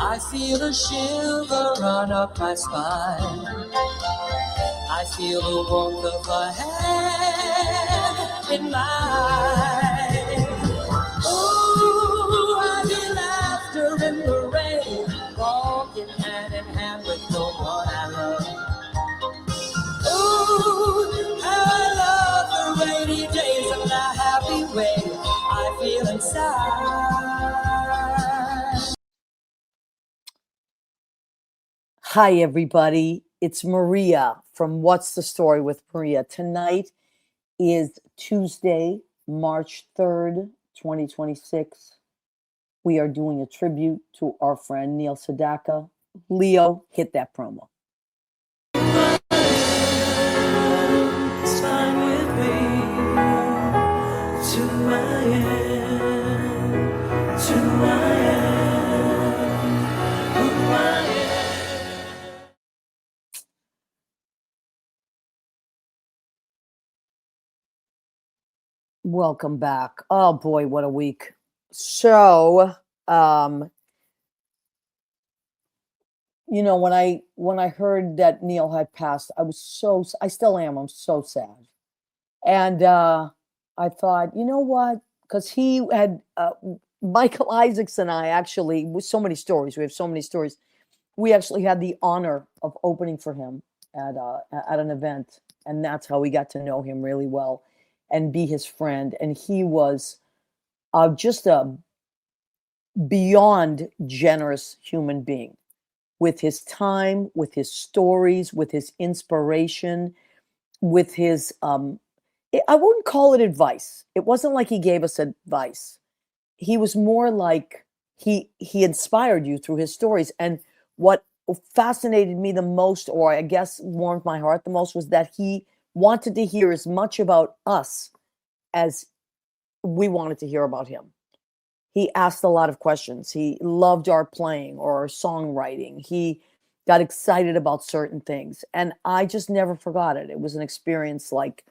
I feel a shiver run up my spine. I feel the warmth of her hand in mine. Ooh, I feel laughter in the rain, walking hand in hand with the one I love. Ooh, how I love the rainy days and the happy way I feel inside. Hi, everybody. It's Maria from What's the Story with Maria. Tonight is Tuesday, March 3rd, 2026. We are doing a tribute to our friend Neil Sedaka. Leo, hit that promo. Welcome back. Oh boy, what a week. So, when I heard that Neil had passed, I still am, I'm so sad. And I thought, you know what? Because he had Michael Isaacs and I actually, with so many stories, we have so many stories. We actually had the honor of opening for him at an event, and that's how we got to know him really well and be his friend. And he was just a beyond generous human being, with his time, with his stories, with his inspiration, with his I wouldn't call it advice. It wasn't like he gave us advice. He was more like he inspired you through his stories. And what fascinated me the most, or I guess warmed my heart the most, was that he wanted to hear as much about us as we wanted to hear about him. He asked a lot of questions. He loved our playing or our songwriting. He got excited about certain things. And I just never forgot it. It was an experience like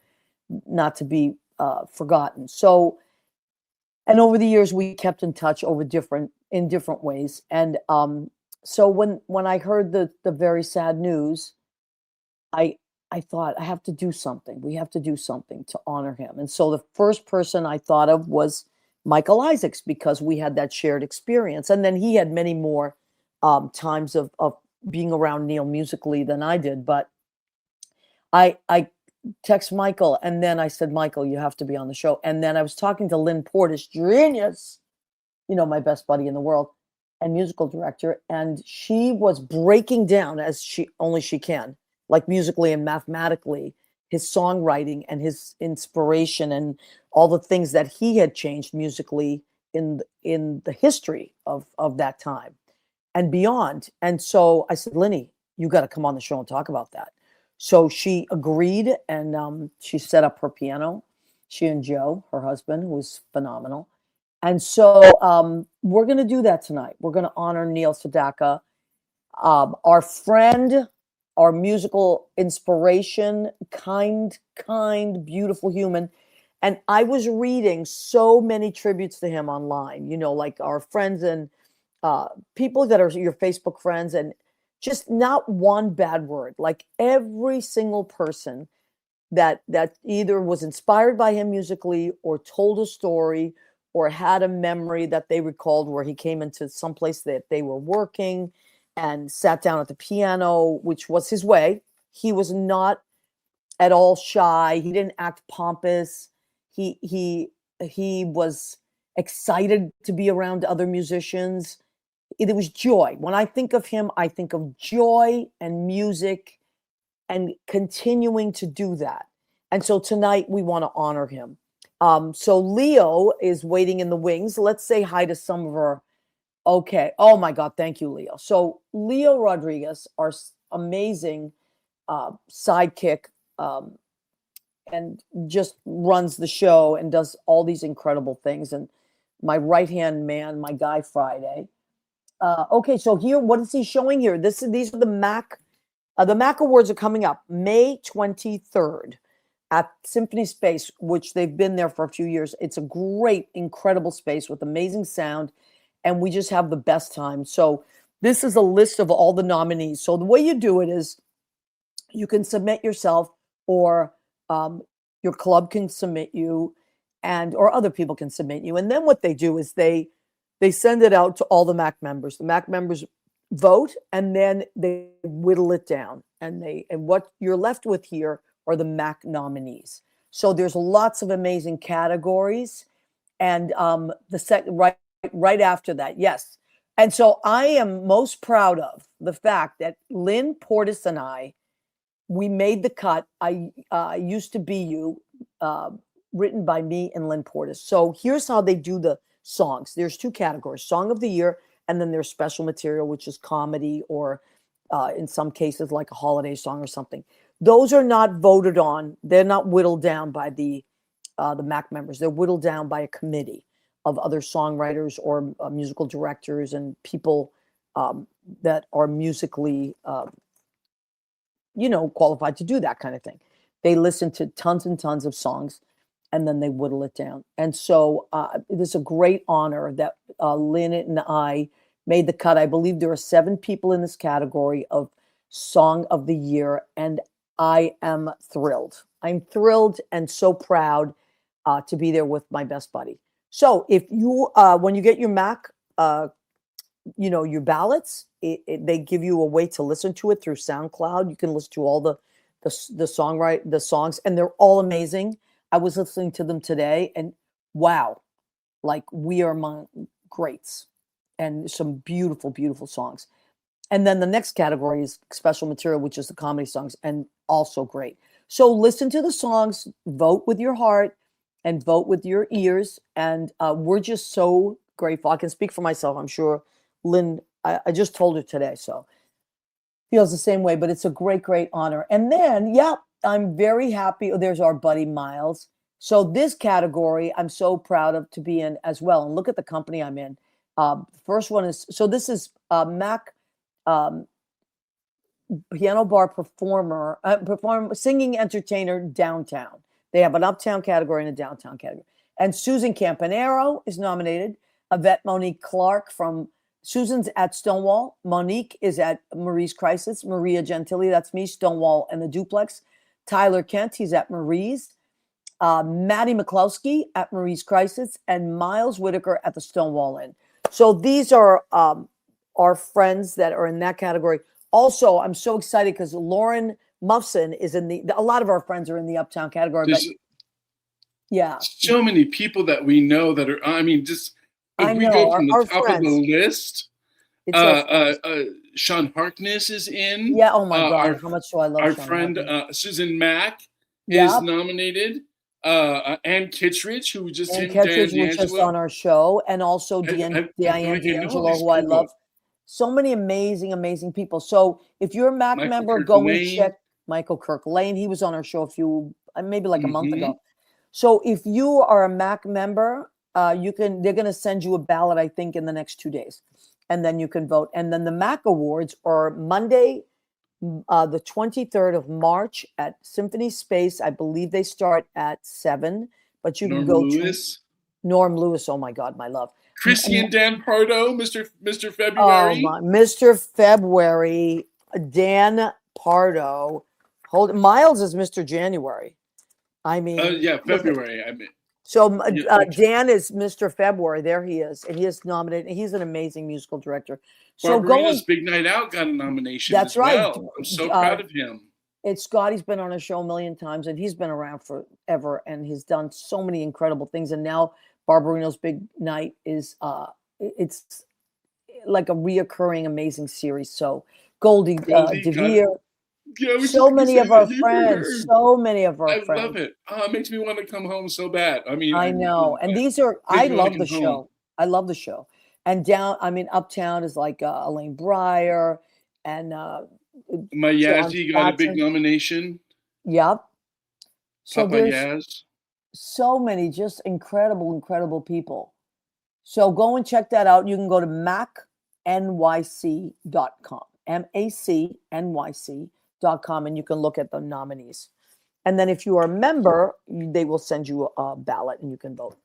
not to be forgotten. So, and over the years, we kept in touch in different ways. And so when I heard the very sad news, I thought, I have to do something. We have to do something to honor him. And so the first person I thought of was Michael Isaacs, because we had that shared experience. And then he had many more times of being around Neil musically than I did. But I text Michael, and then I said, Michael, you have to be on the show. And then I was talking to Lynn Portas, genius, my best buddy in the world and musical director. And she was breaking down, as she can, like musically and mathematically, his songwriting and his inspiration and all the things that he had changed musically in the history of that time and beyond. And so I said, Linny, you got to come on the show and talk about that. So she agreed, and she set up her piano. She and Joe, her husband, who was phenomenal. And so we're going to do that tonight. We're going to honor Neil Sedaka, our friend, our musical inspiration, kind, beautiful human. And I was reading so many tributes to him online, like our friends and people that are your Facebook friends, and just not one bad word. Like every single person that either was inspired by him musically or told a story or had a memory that they recalled where he came into some place that they were working and sat down at the piano, which was his way. He was not at all shy. He didn't act pompous. He was excited to be around other musicians. It was joy. When I think of him, I think of joy and music and continuing to do that. And so tonight we want to honor him. So Leo is waiting in the wings. Let's say hi to some of our. Okay. Oh my God. Thank you, Leo. So Leo Rodriguez, our amazing sidekick, and just runs the show and does all these incredible things. And my right-hand man, my guy Friday. Okay. So here, what is he showing here? These are the Mac. The Mac Awards are coming up May 23rd at Symphony Space, which they've been there for a few years. It's a great, incredible space with amazing sound. And we just have the best time. So This is a list of all the nominees. So the way you do it is you can submit yourself, or your club can submit you, and or other people can submit you. And then what they do is they send it out to all the MAC members. The MAC members vote, and then they whittle it down. And what you're left with here are the MAC nominees. So there's lots of amazing categories. And right after that, yes. And so I am most proud of the fact that Lynn, Portas, and we made the cut. I Used to Be You, written by me and Lynn Portas. So here's how they do the songs. There's two categories: Song of the Year, and then there's special material, which is comedy, or in some cases like a holiday song or something. Those are not voted on. They're not whittled down by the MAC members. They're whittled down by a committee of other songwriters or musical directors and people that are musically, qualified to do that kind of thing. They listen to tons and tons of songs, and then they whittle it down. And so it is a great honor that Lynn and I made the cut. I believe there are 7 people in this category of Song of the Year, and I am thrilled. I'm thrilled and so proud to be there with my best buddy. So if you, when you get your MAC, your ballots, they give you a way to listen to it through SoundCloud. You can listen to all the songs, and they're all amazing. I was listening to them today, and wow, like, we are among greats, and some beautiful, beautiful songs. And then the next category is special material, which is the comedy songs, and also great. So listen to the songs, vote with your heart, and vote with your ears. And we're just so grateful. I can speak for myself. I'm sure Lynn, I just told her today, so feels the same way, but it's a great, great honor. And then, I'm very happy. There's our buddy Miles. So this category, I'm so proud of to be in as well. And look at the company I'm in. First one is, so this is MAC piano bar performer, singing entertainer downtown. They have an uptown category and a downtown category. And Susan Campanero is nominated. Yvette Monique Clark from Susan's at Stonewall. Monique is at Marie's Crisis. Maria Gentili, that's me, Stonewall and the Duplex. Tyler Kent, he's at Marie's. Maddie McCloskey at Marie's Crisis, and Miles Whitaker at the Stonewall Inn. So these are our friends that are in that category. Also, I'm so excited because Lauren Muffson is a lot of our friends are in the Uptown category. There's so many people that we know that are, just if we go from the top of the list, Sean Harkness is in. Yeah, oh my God, how much do I love our Sean friend Harkness. Susan Mack is nominated. Ann Kittredge, who just Ann Kittredge was just on our show, and also Diane D'Angelo, who I love. So many amazing, amazing people. So if you're a MAC member, go and check Michael Kirk Lane. He was on our show maybe like a month ago. So if you are a MAC member, they're going to send you a ballot, I think, in the next 2 days, and then you can vote. And then the MAC Awards are Monday, the 23rd of March at Symphony Space. I believe they start at 7, but you can go to Norm Lewis. Oh my God, my love. Christian Dan Pardo, Mr. February. Oh my, Mr. February, Dan Pardo. Miles is Mr. January. I mean, February. So Dan is Mr. February. There he is, and he is nominated. He's an amazing musical director. So Barbarino's Big Night Out got a nomination. That's right. Well. I'm so proud of him. It's Scotty's been on a show a million times, and he's been around forever, and he's done so many incredible things. And now Barbarino's Big Night is it's like a reoccurring amazing series. So Goldie DeVere. So many of our friends. I love it. It makes me want to come home so bad. I know. And I love the show. I love the show. And Uptown is like Elaine Breyer and Mayazi got a big nomination. Yep. So Papa there's Yaz. So many just incredible, incredible people. So go and check that out. You can go to macnyc.com, macnyc.com, and you can look at the nominees. And then if you are a member, they will send you a ballot and you can vote.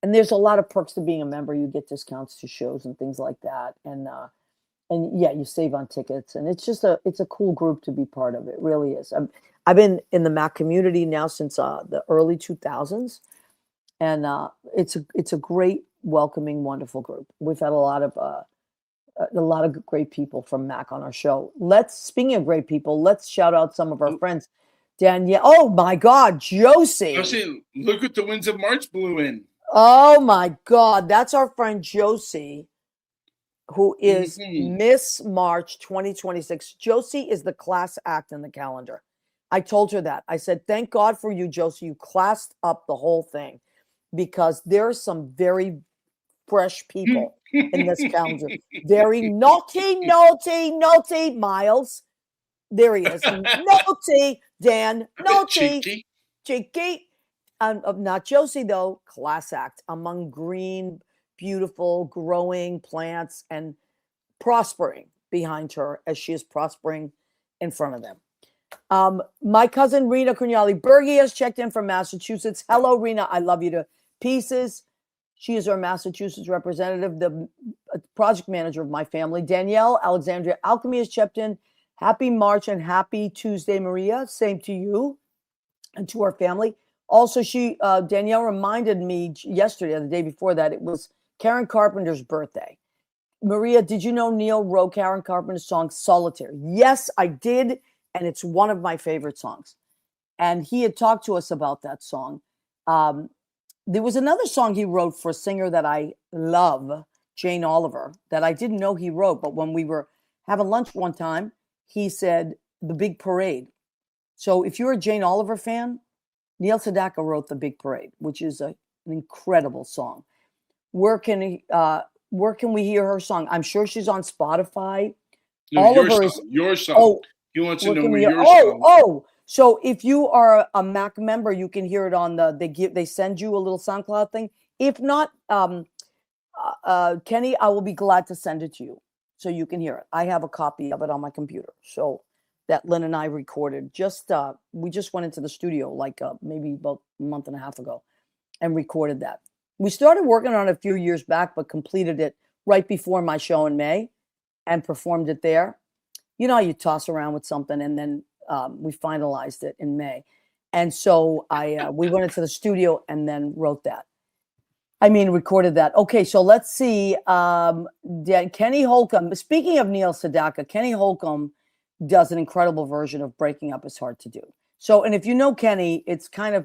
And there's a lot of perks to being a member. You get discounts to shows and things like that. And yeah, you save on tickets, and it's a cool group to be part of. It really is. I've been in the Mac community now since the early 2000s, and it's a great, welcoming, wonderful group. We've had a lot of great people from Mac on our show. Speaking of great people, let's shout out some of our friends. Danielle, oh my God, Josie. Josie, look what the winds of March blew in. Oh my God, that's our friend Josie, who is Miss March 2026. Josie is the class act in the calendar. I told her that. I said, thank God for you, Josie. You classed up the whole thing, because there are some very fresh people in this calendar. Very naughty, Miles. There he is. Naughty, Dan. Naughty. Cheeky. Not Josie, though. Class act among green, beautiful, growing plants and prospering behind her as she is prospering in front of them. My cousin Rena Cugnali Bergie has checked in from Massachusetts. Hello, Rena. I love you to pieces. She is our Massachusetts representative, the project manager of my family. Danielle Alexandria Alchemy has checked in. Happy March and happy Tuesday, Maria. Same to you and to our family. Also, Danielle reminded me yesterday, or the day before that, it was Karen Carpenter's birthday. Maria, did you know Neil wrote Karen Carpenter's song Solitaire? Yes, I did, and it's one of my favorite songs. And he had talked to us about that song. There was another song he wrote for a singer that I love, Jane Oliver, that I didn't know he wrote. But when we were having lunch one time, he said, The Big Parade. So if you're a Jane Oliver fan, Neil Sedaka wrote The Big Parade, which is an incredible song. Where can we hear her song? I'm sure she's on Spotify. No, Oliver your song. Oh, he wants to know where your song. Oh. So if you are a Mac member, you can hear it on they send you a little SoundCloud thing. If not, Kenny, I will be glad to send it to you so you can hear it. I have a copy of it on my computer. So that Lynn and I recorded. We just went into the studio maybe about a month and a half ago and recorded that. We started working on it a few years back, but completed it right before my show in May and performed it there. You know how you toss around with something, and then we finalized it in May. And so we went into the studio and then recorded that. Okay, so let's see. Kenny Holcomb, speaking of Neil Sedaka, Kenny Holcomb does an incredible version of Breaking Up Is Hard to Do. So, and if you know Kenny, it's kind of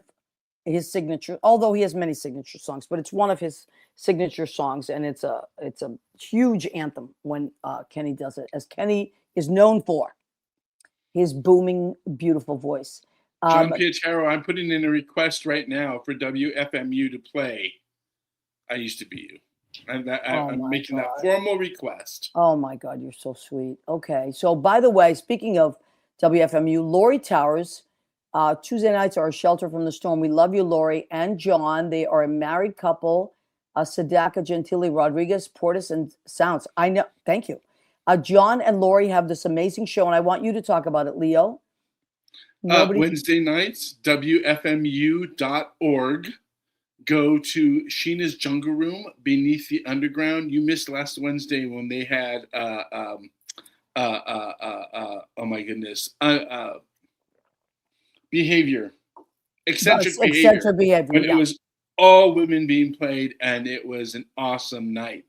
his signature, although he has many signature songs, but it's one of his signature songs, and it's a huge anthem when Kenny does it, as Kenny is known for his booming, beautiful voice. John Pietro, I'm putting in a request right now for WFMU to play I Used to Be You. I'm making that formal request. Oh my God, you're so sweet. Okay, so by the way, speaking of WFMU, Lori Towers, Tuesday nights are a shelter from the storm. We love you, Lori and John. They are a married couple, Sedaka, Gentili, Rodriguez, Portas, and Sounds. I know. Thank you. John and Lori have this amazing show, and I want you to talk about it, Leo. Wednesday nights, WFMU.org. Go to Sheena's Jungle Room Beneath the Underground. You missed last Wednesday when they had, oh my goodness, behavior, eccentric behavior. When it was all women being played, and it was an awesome night.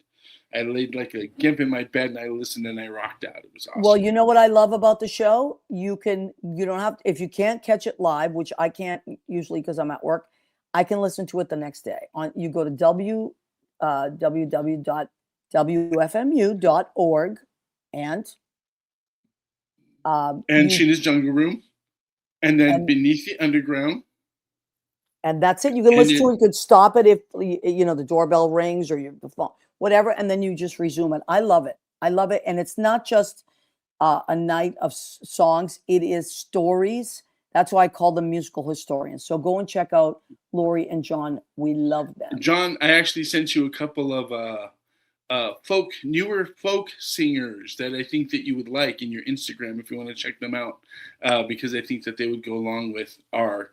I laid like a gimp in my bed and I listened and I rocked out. It was awesome. Well, you know what I love about the show? You don't have, if you can't catch it live, which I can't usually because I'm at work, I can listen to it the next day. You go to www.wfmu.org and Sheena's Jungle Room, and then Beneath the Underground. And that's it. You can listen to it. You could stop it if the doorbell rings or the phone, whatever, and then you just resume it. I love it. And it's not just a night of songs. It is stories. That's why I call them musical historians. So go and check out Lori and John. We love them. John, I actually sent you a couple of newer folk singers that I think that you would like in your Instagram if you want to check them out, because I think that they would go along with our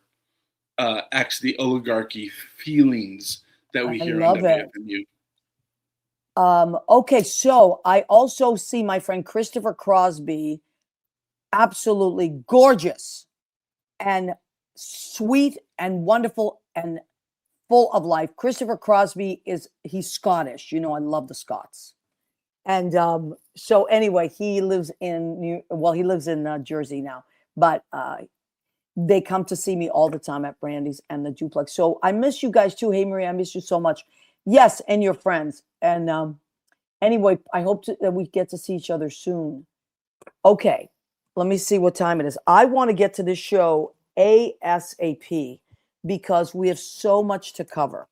Axe the Oligarchy feelings that we I hear on love it. WFMU. Okay, so I also see my friend Christopher Crosby, absolutely gorgeous and sweet and wonderful and full of life. Christopher Crosby he's Scottish. You know, I love the Scots. And so anyway, he lives in Jersey now, but they come to see me all the time at Brandy's and the Duplex. So I miss you guys too. Hey, Maria, I miss you so much. Yes, and your friends. And anyway, I hope that we get to see each other soon. Okay, let me see what time it is. I want to get to this show ASAP because we have so much to cover.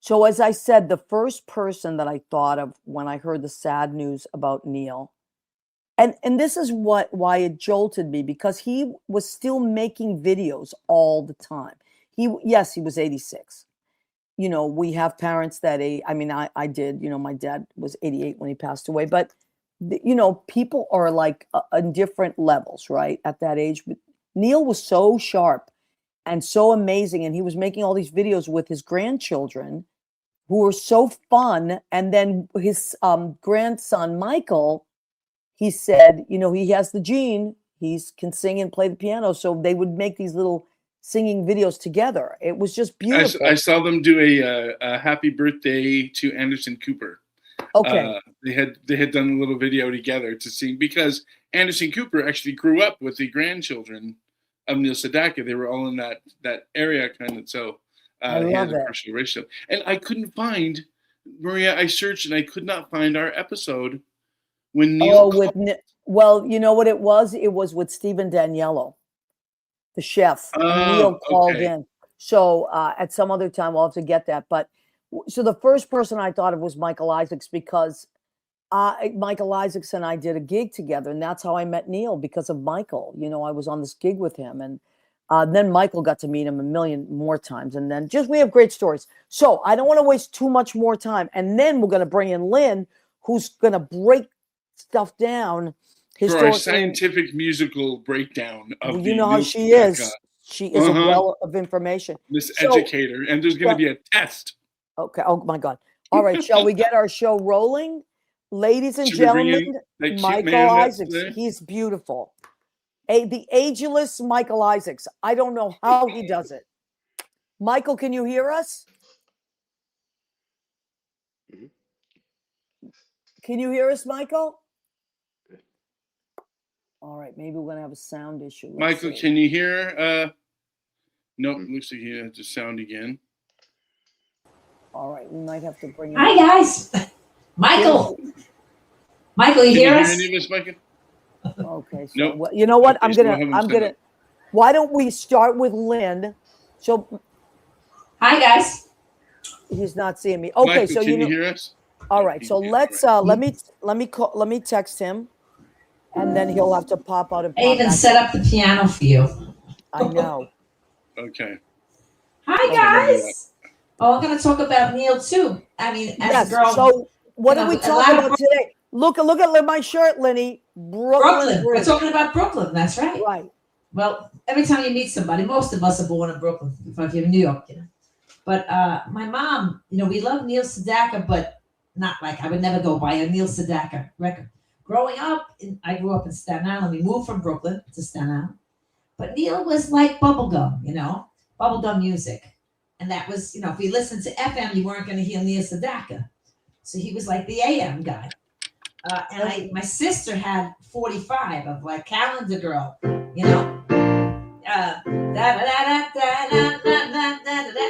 So as I said, the first person that I thought of when I heard the sad news about Neil, and this is why it jolted me, because he was still making videos all the time. He was 86. You know, we have parents that I did, you know, my dad was 88 when he passed away, but you know, people are like on different levels, right? At that age. But Neil was so sharp and so amazing, and he was making all these videos with his grandchildren who were so fun. And then his grandson, Michael, he said, you know, he has the gene. He can sing and play the piano. So they would make these little singing videos together. It was just beautiful. I saw them do a happy birthday to Anderson Cooper. Okay. They had done a little video together to sing, because Anderson Cooper actually grew up with the grandchildren of Neil Sedaka. They were all in that area kind of. So he had a partial ratio. And I couldn't find, Maria, I searched and I could not find our episode when Neil well, you know what it was? It was with Stephen Daniello, the chef. And Neil called in. So at some other time, we'll have to get that. But so the first person I thought of was Michael Isaacs, because Michael Isaacs and I did a gig together. And that's how I met Neil, because of Michael. You know, I was on this gig with him. And then Michael got to meet him a million more times. And then we have great stories. So I don't want to waste too much more time. And then we're going to bring in Lynn, who's going to break stuff down. For our scientific musical breakdown of you know how she is. She is a well of information. This educator. And there's going to be a test. Okay. Oh, my God. All right. Shall we get our show rolling? Ladies and gentlemen, Michael Isaacs. He's beautiful. The ageless Michael Isaacs. I don't know how he does it. Michael, can you hear us? Can you hear us, Michael? All right. Maybe we're going to have a sound issue. Michael, can you hear? Nope. Looks like he has to sound again. All right. We might have to bring him. Hi, guys. Michael. Michael, you hear us? Any of us, Michael? Okay. So you know what? Okay, I'm gonna. Why don't we start with Lynn? So. Hi, guys. He's not seeing me. Okay. Michael, so can you hear us? All right. So let's let me text him, and then he'll have to pop out. I even set up the piano for you. I know. Okay. Hi, guys. Oh, we're going to talk about Neil too. I mean, as a girl. So what are we talking about today? Look at my shirt, Lenny. Brooklyn. We're talking about Brooklyn. That's right. Right. Well, every time you meet somebody, most of us are born in Brooklyn. If you're in New York, you know. But my mom, you know, we love Neil Sedaka, but not like I would never go buy a Neil Sedaka record. Growing up, I grew up in Staten Island. We moved from Brooklyn to Staten Island. But Neil was like bubblegum, you know, bubblegum music. And that was, you know, if you listened to FM, you weren't going to hear Neil Sedaka. So he was like the AM guy. And my sister had 45 of like Calendar Girl, you know,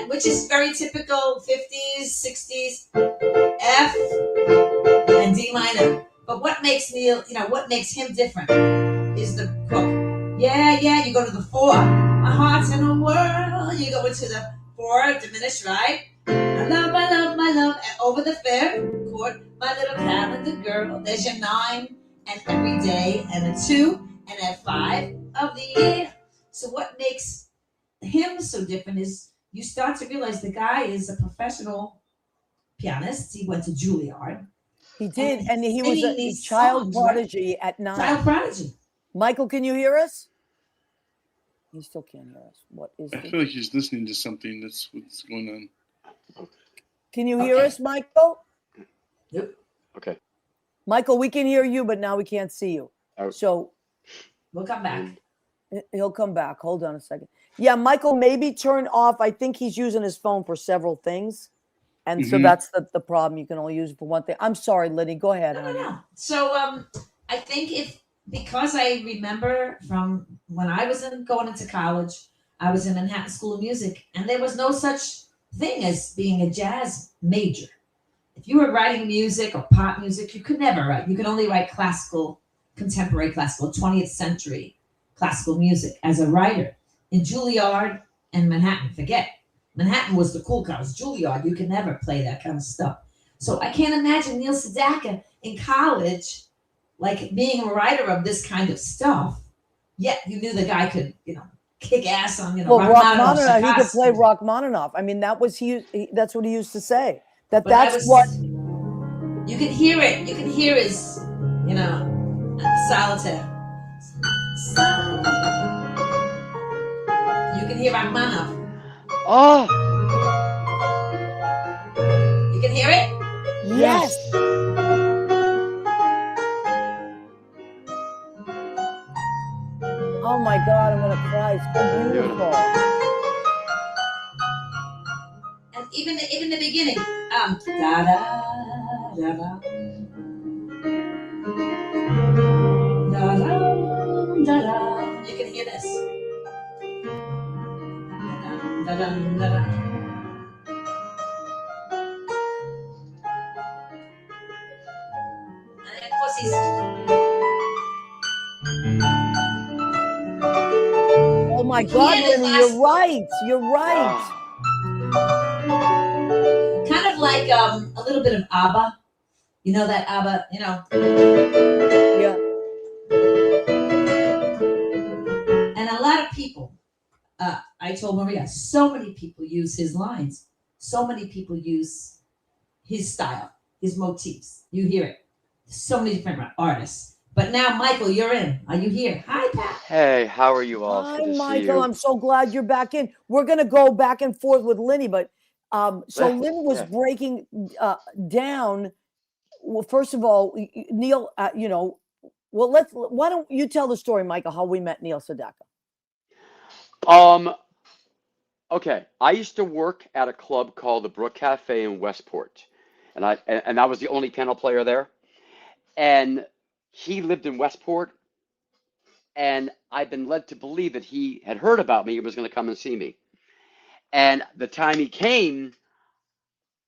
which is very typical 50s, 60s, F and D minor. But what makes Neil, you know, what makes him different is the hook. Yeah, you go to the 4. My heart's in a whirl. You go into the 4 diminished, right? My love, and over the 5th chord, my little calendar girl. There's your 9 and every day, and a 2 and a 5 of the year. So what makes him so different is you start to realize the guy is a professional pianist. He went to Juilliard. He did, and he was a child prodigy at 9. Child prodigy. Michael, can you hear us? He still can't hear us. What is I feel like he's listening to something. That's what's going on. Can you hear us, Michael? Yep. Okay. Michael, we can hear you, but now we can't see you. So we'll come back. He'll come back. Hold on a second. Yeah, Michael, maybe turn off. I think he's using his phone for several things. And so that's the problem. You can only use it for one thing. I'm sorry, Liddy. Go ahead. No. So I think because I remember from when I was going into college, I was in Manhattan School of Music, and there was no such thing as being a jazz major. If you were writing music or pop music, you could never write. You could only write classical, contemporary classical, 20th century classical music as a writer. In Juilliard and Manhattan, forget. Manhattan was the cool college. Juilliard, you can never play that kind of stuff. So I can't imagine Neil Sedaka in college, like being a writer of this kind of stuff. Yet you knew the guy could, kick ass on, well, Rachmaninoff. He could play Rachmaninoff. I mean, that's what he used to say. That's what you could hear it. You could hear his, solitaire. You can hear Rachmaninoff. Oh. You can hear it? Yes. Oh my God, I'm gonna cry. It's so beautiful. And even the beginning, da da da da da da da da. You can hear this. Da da da da. And of course he's. Oh my God, Lenny, you're right. You're right. Kind of like a little bit of ABBA. You know that ABBA, Yeah. And a lot of people, I told Maria, so many people use his lines. So many people use his style, his motifs. You hear it. So many different artists. But now, Michael, you're in. Are you here? Hi, Pat. Hey, how are you all? Hi, Michael. I'm so glad you're back in. We're going to go back and forth with Linny, but so Lynn was breaking down. Well, first of all, Neil, why don't you tell the story, Michael, how we met Neil Sedaka? Okay. I used to work at a club called the Brook Cafe in Westport, and I was the only piano player there. And he lived in Westport, and I've been led to believe that he had heard about me and was going to come and see me. And the time he came,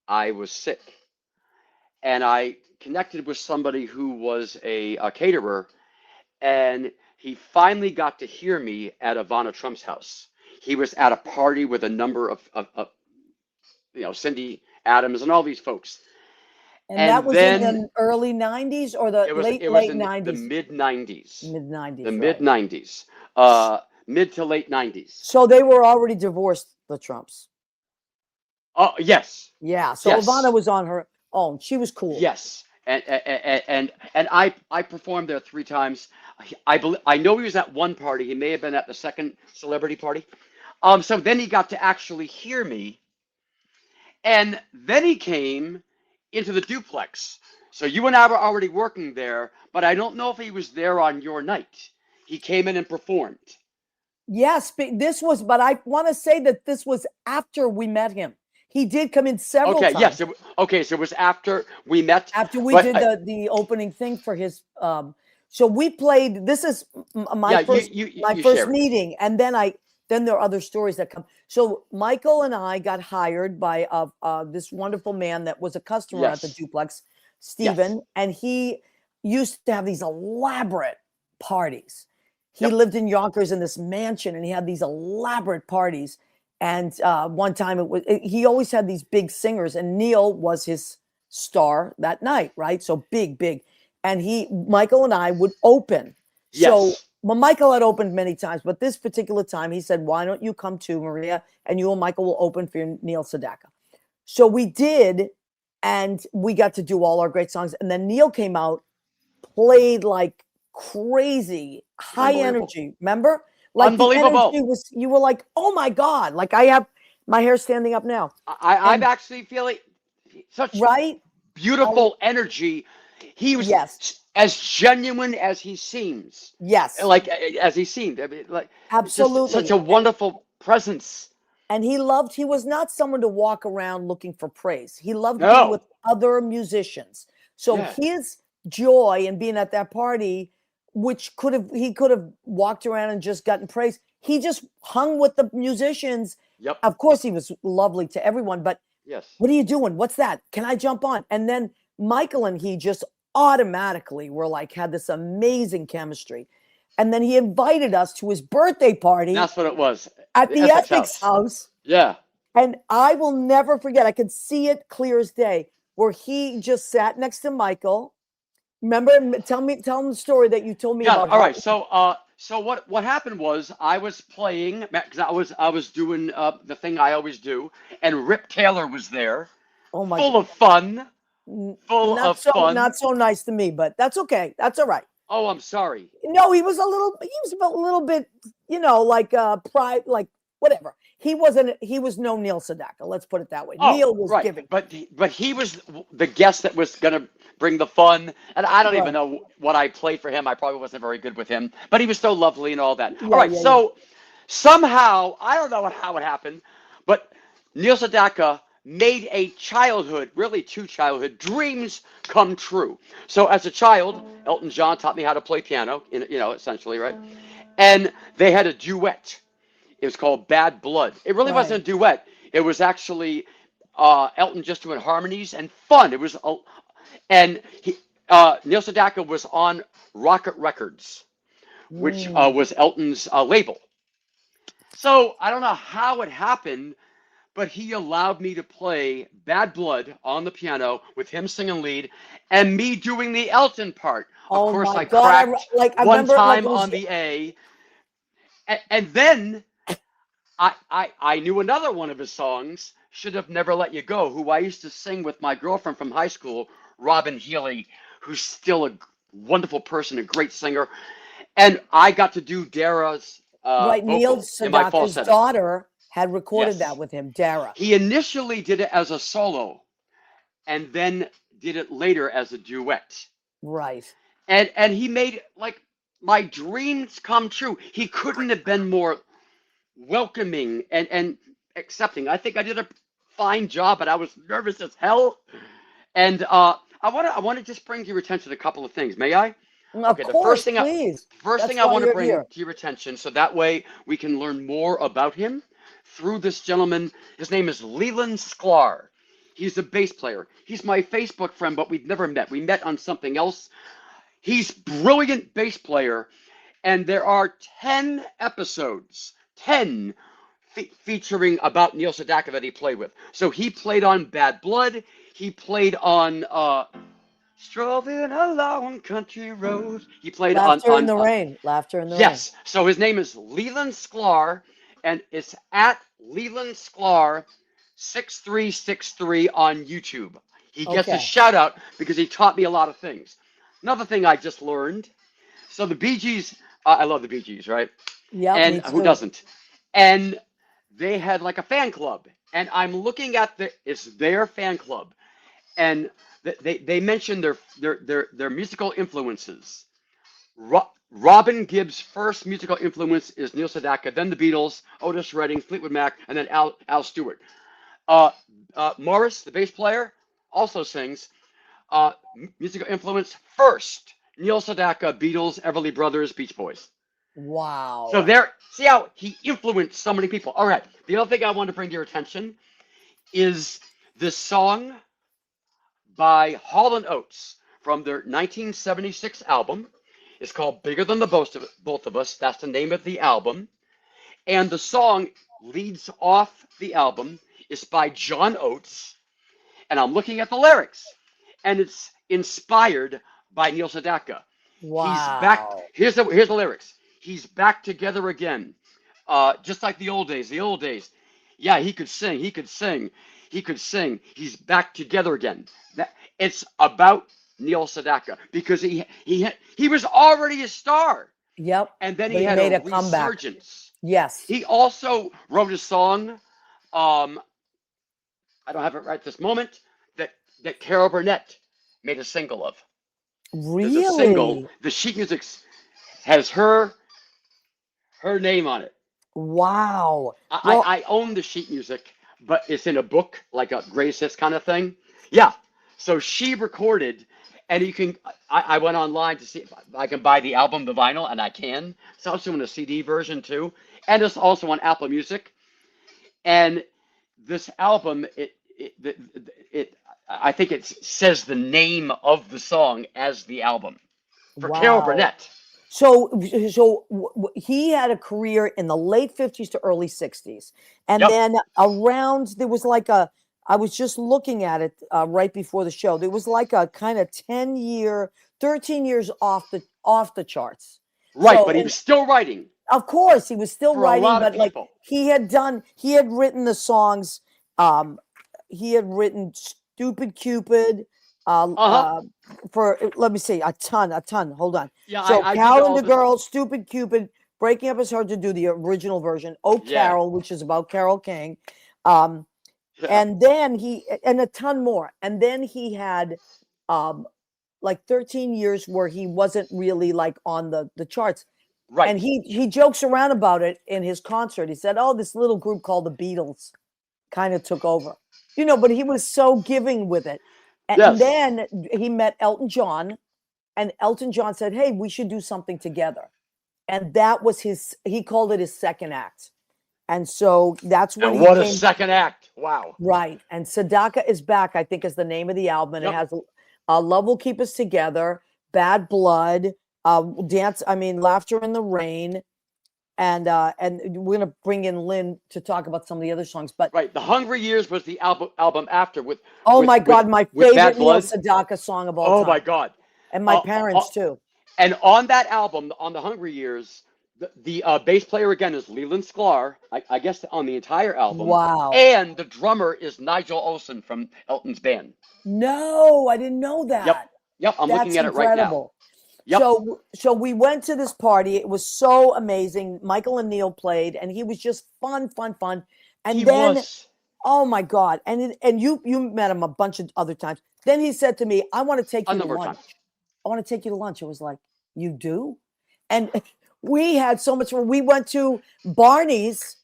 I was sick. And I connected with somebody who was a caterer, and he finally got to hear me at Ivana Trump's house. He was at a party with a number of Cindy Adams and all these folks. And that was in the early 90s or the late 90s? The mid 90s. Mid 90s. The mid 90s. Mid to late 90s. So they were already divorced, the Trumps. Oh, yes. Yeah. So yes. Ivana was on her own. She was cool. Yes. And I performed there 3 times. I know he was at one party. He may have been at the second celebrity party. So then he got to actually hear me. And then he came into the duplex. So you and I were already working there, but I don't know if he was there on your night. He came in and performed. Yes, but I want to say that this was after we met him. He did come in several times. Yes. So it was after we met. After we did the opening thing for his. So we played. This is my first meeting, and then there are other stories that come. So Michael and I got hired by this wonderful man that was a customer at the duplex, Stephen, and he used to have these elaborate parties. He lived in Yonkers in this mansion, and he had these elaborate parties. And one time he always had these big singers, and Neil was his star that night, right? So big. And Michael and I would open. So Michael had opened many times, but this particular time he said, why don't you come to Maria and you and Michael will open for Neil Sedaka. So we did, and we got to do all our great songs. And then Neil came out, played like crazy, high energy. Remember? Like unbelievable. The energy you were like, oh my God. Like I have My hair's standing up now. I'm actually feeling such right. beautiful energy. He was as genuine as he seems. Yes. Like as he seemed. I mean, like absolutely, just such a wonderful presence. And he was not someone to walk around looking for praise. He loved being with other musicians. So his joy in being at that party, which he could have walked around and just gotten praise. He just hung with the musicians. Yep. Of course, he was lovely to everyone, but what are you doing? What's that? Can I jump on? And then Michael and he just automatically were like, had this amazing chemistry. And then he invited us to his birthday party. That's what it was. At the Essex house. Yeah. And I will never forget, I could see it clear as day, where he just sat next to Michael. Remember, tell him the story that you told me about. All right. So what happened was I was playing, because I was doing the thing I always do, and Rip Taylor was there. Oh my full God. of fun. Full of fun. Not so nice to me, but that's okay. That's all right. Oh, I'm sorry. No, he was a little bit, like pride, like whatever. He was no Neil Sedaka. Let's put it that way. Neil was giving. But he was the guest that was going to bring the fun. And I don't even know what I played for him. I probably wasn't very good with him, but he was so lovely and all that. Yeah, all right. So somehow, I don't know how it happened, but Neil Sedaka made really two childhood dreams come true. So as a child, Elton John taught me how to play piano, essentially, right? And they had a duet. It was called Bad Blood. It really wasn't a duet. It was actually Elton just doing harmonies and fun. It was, Neil Sedaka was on Rocket Records, which was Elton's label. So I don't know how it happened, but he allowed me to play Bad Blood on the piano with him singing lead and me doing the Elton part. Of course, I cracked one time on the A. And then I knew another one of his songs, Should Have Never Let You Go, who I used to sing with my girlfriend from high school, Robin Healy, who's still a wonderful person, a great singer. And I got to do Dara's Neil Sedaka's daughter had recorded that with him, Dara. He initially did it as a solo and then did it later as a duet. Right. And he made my dreams come true. He couldn't have been more welcoming and accepting. I think I did a fine job, but I was nervous as hell. And I want to just bring to your attention a couple of things. May I? Okay, the first thing I want to bring to your attention, so that way we can learn more about him through this gentleman. His name is Leland Sklar. He's a bass player. He's my Facebook friend, but we've never met. We met on something else. He's brilliant bass player, and there are 10 episodes, 10 featuring about Neil Sedaka that he played with. So he played on Bad Blood. He played on Strolling Along Country Road. He played Laughter in the Rain. Laughter in the Rain. Yes. So his name is Leland Sklar, and it's at Leland Sklar 6363 on YouTube. He gets a shout out because he taught me a lot of things. Another thing I just learned. So the Bee Gees, I love the Bee Gees, right? Yeah. And who doesn't? And they had a fan club, and I'm looking at it's their fan club, and they mentioned their musical influences. Robin Gibb's first musical influence is Neil Sedaka, then the Beatles, Otis Redding, Fleetwood Mac, and then Al Stewart. Morris, the bass player, also sings. Musical influence first, Neil Sedaka, Beatles, Everly Brothers, Beach Boys. Wow. So see how he influenced so many people. All right. The other thing I want to bring to your attention is this song by Hall & Oates from their 1976 album. It's called Bigger Than the Both of Us. That's the name of the album. And the song leads off the album. It's by John Oates. And I'm looking at the lyrics. And it's inspired by Neil Sedaka. Wow. He's back. Here's the lyrics. He's back together again. Just like the old days. Yeah, he could sing. He's back together again. It's about Neil Sedaka because he was already a star. Yep. And then he had a resurgence. Yes. He also wrote a song Um, I don't have it right this moment. That Carol Burnett made a single of. There's a single. Really? The sheet music has her name on it. Wow. Well, I own the sheet music, but it's in a book, like a greatest hits kind of thing. Yeah. So she recorded, and you can. I went online to see if I can buy the album, the vinyl, and I can. It's also in a CD version too, and it's also on Apple Music. And this album, I think it says the name of the song as the album for Carol wow. Burnett. So he had a career in the late 50s to early 60s. And Yep. then around, there was like I was just looking at it right before the show. There was like a kind of 13 years off the charts. Right, So, but he was still writing. Of course, he was still for writing, a lot of but like people. he had written the songs. He had written "Stupid Cupid." For let me see, a ton. Hold on. Yeah, So I Carol did and all the this. Girl, "Stupid Cupid," "Breaking Up Is Hard to Do," the original version. "Oh Yeah. Carol," which is about Carole King, Yeah. and then and a ton more. And then he had like 13 years where he wasn't really like on the charts. Right. And he jokes around about it in his concert. He said, "Oh, this little group called the Beatles kind of took over." But he was so giving with it. And Yes. then he met Elton John, and Elton John said, "Hey, we should do something together." And that was he called it his second act. And so that's when And what a second act. Wow. Right. And Sedaka is Back, I think, is the name of the album. And Yep. it has Love Will Keep Us Together, Bad Blood, Laughter in the Rain. And we're gonna bring in Lynn to talk about some of the other songs. But Right, The Hungry Years was the album after with. my God, my with Bad favorite Neil Blood. Sedaka song of all Oh time. my God. And my parents too. And on that album, on The Hungry Years, the bass player again is Leland Sklar, I guess on the entire album. Wow. And the drummer is Nigel Olsson from Elton's band. No, I didn't know that. Yep. I'm looking at it right now. Yep. So we went to this party. It was so amazing. Michael and Neil played, and he was just fun. And then, oh my God! And you met him a bunch of other times. Then he said to me, "I want to take you to lunch. I want to take you to lunch." I was like, "You do?" And we had so much fun. We went to Barney's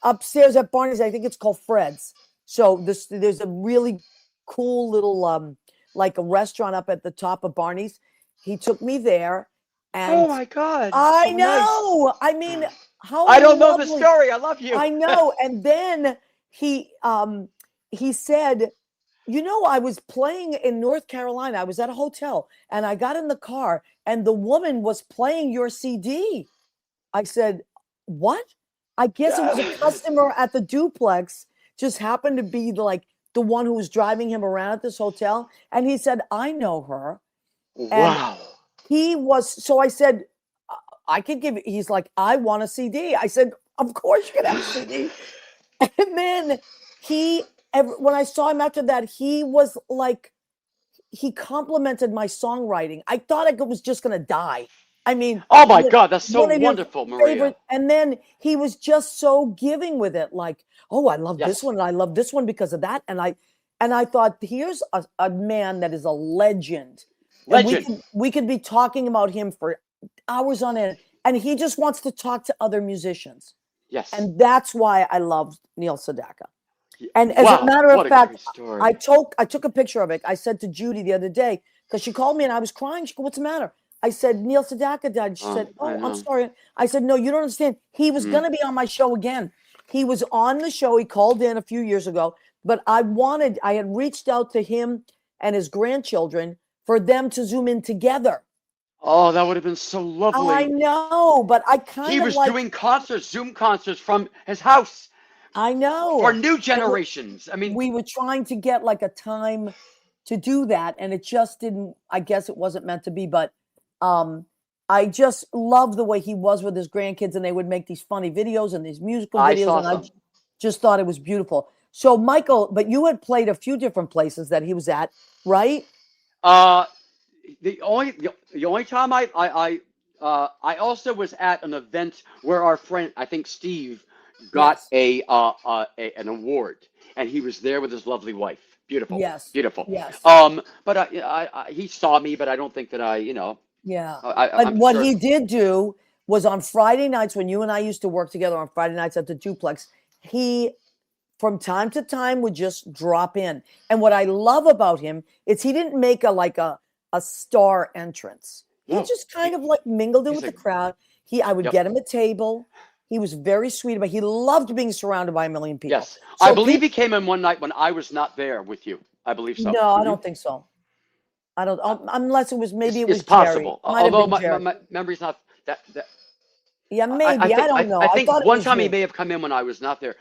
upstairs at Barney's. I think it's called Fred's. So there's a really cool little like a restaurant up at the top of Barney's. He took me there, and oh my God! I know. Nice. I mean, how I don't know the story. I love you. I know. And then he said, I was playing in North Carolina. I was at a hotel, and I got in the car, and the woman was playing your CD. I said, "What?" I guess it was a customer at the duplex. Just happened to be like the one who was driving him around at this hotel, and he said, "I know her." Wow. And so I said, "I could give it." He's like, "I want a CD." I said, "Of course you can have a CD." And then when I saw him after that, he was like, he complimented my songwriting. I thought I was just going to die. I mean, oh my God, that's so wonderful, Maria. And then he was just so giving with it. Like, "Oh, I love this one. And I love this one because of that." And I thought, here's a man that is a legend. We could be talking about him for hours on end, and he just wants to talk to other musicians. Yes. And that's why I love Neil Sedaka. And as a matter of fact, I took a picture of it. I said to Judy the other day, because she called me and I was crying. She goes, "What's the matter?" I said, "Neil Sedaka died." She said, "Oh, I'm sorry." I said, "No, you don't understand. He was going to be on my show again. He was on the show. He called in a few years ago, but I had reached out to him and his grandchildren for them to Zoom in together." Oh, that would have been so lovely. I know, but he was doing Zoom concerts from his house. I know. For new generations. I mean, we were trying to get like a time to do that, and it just didn't. I guess it wasn't meant to be, but I just love the way he was with his grandkids, and they would make these funny videos and these musical videos, and I just thought it was beautiful. So, Michael, but you had played a few different places that he was at, right? The only time I also was at an event where our friend, I think Steve, got an award, and he was there with his lovely wife. Beautiful, Yes. beautiful. Yes. But he saw me, but I don't think that Yeah. But I'm what sure. he did do was on Friday nights when you and I used to work together on Friday nights at the duplex, he from time to time would just drop in. And what I love about him is he didn't make a star entrance. He just kind of like mingled in with the crowd. I would get him a table. He was very sweet about it. He loved being surrounded by a million people. Yes. So I believe he came in one night when I was not there with you. I believe so. No, I don't think so. I don't unless it was maybe it was possible. Jerry. Although my memory's not that. Yeah, maybe. I don't know. I think one time he may have come in when I was not there.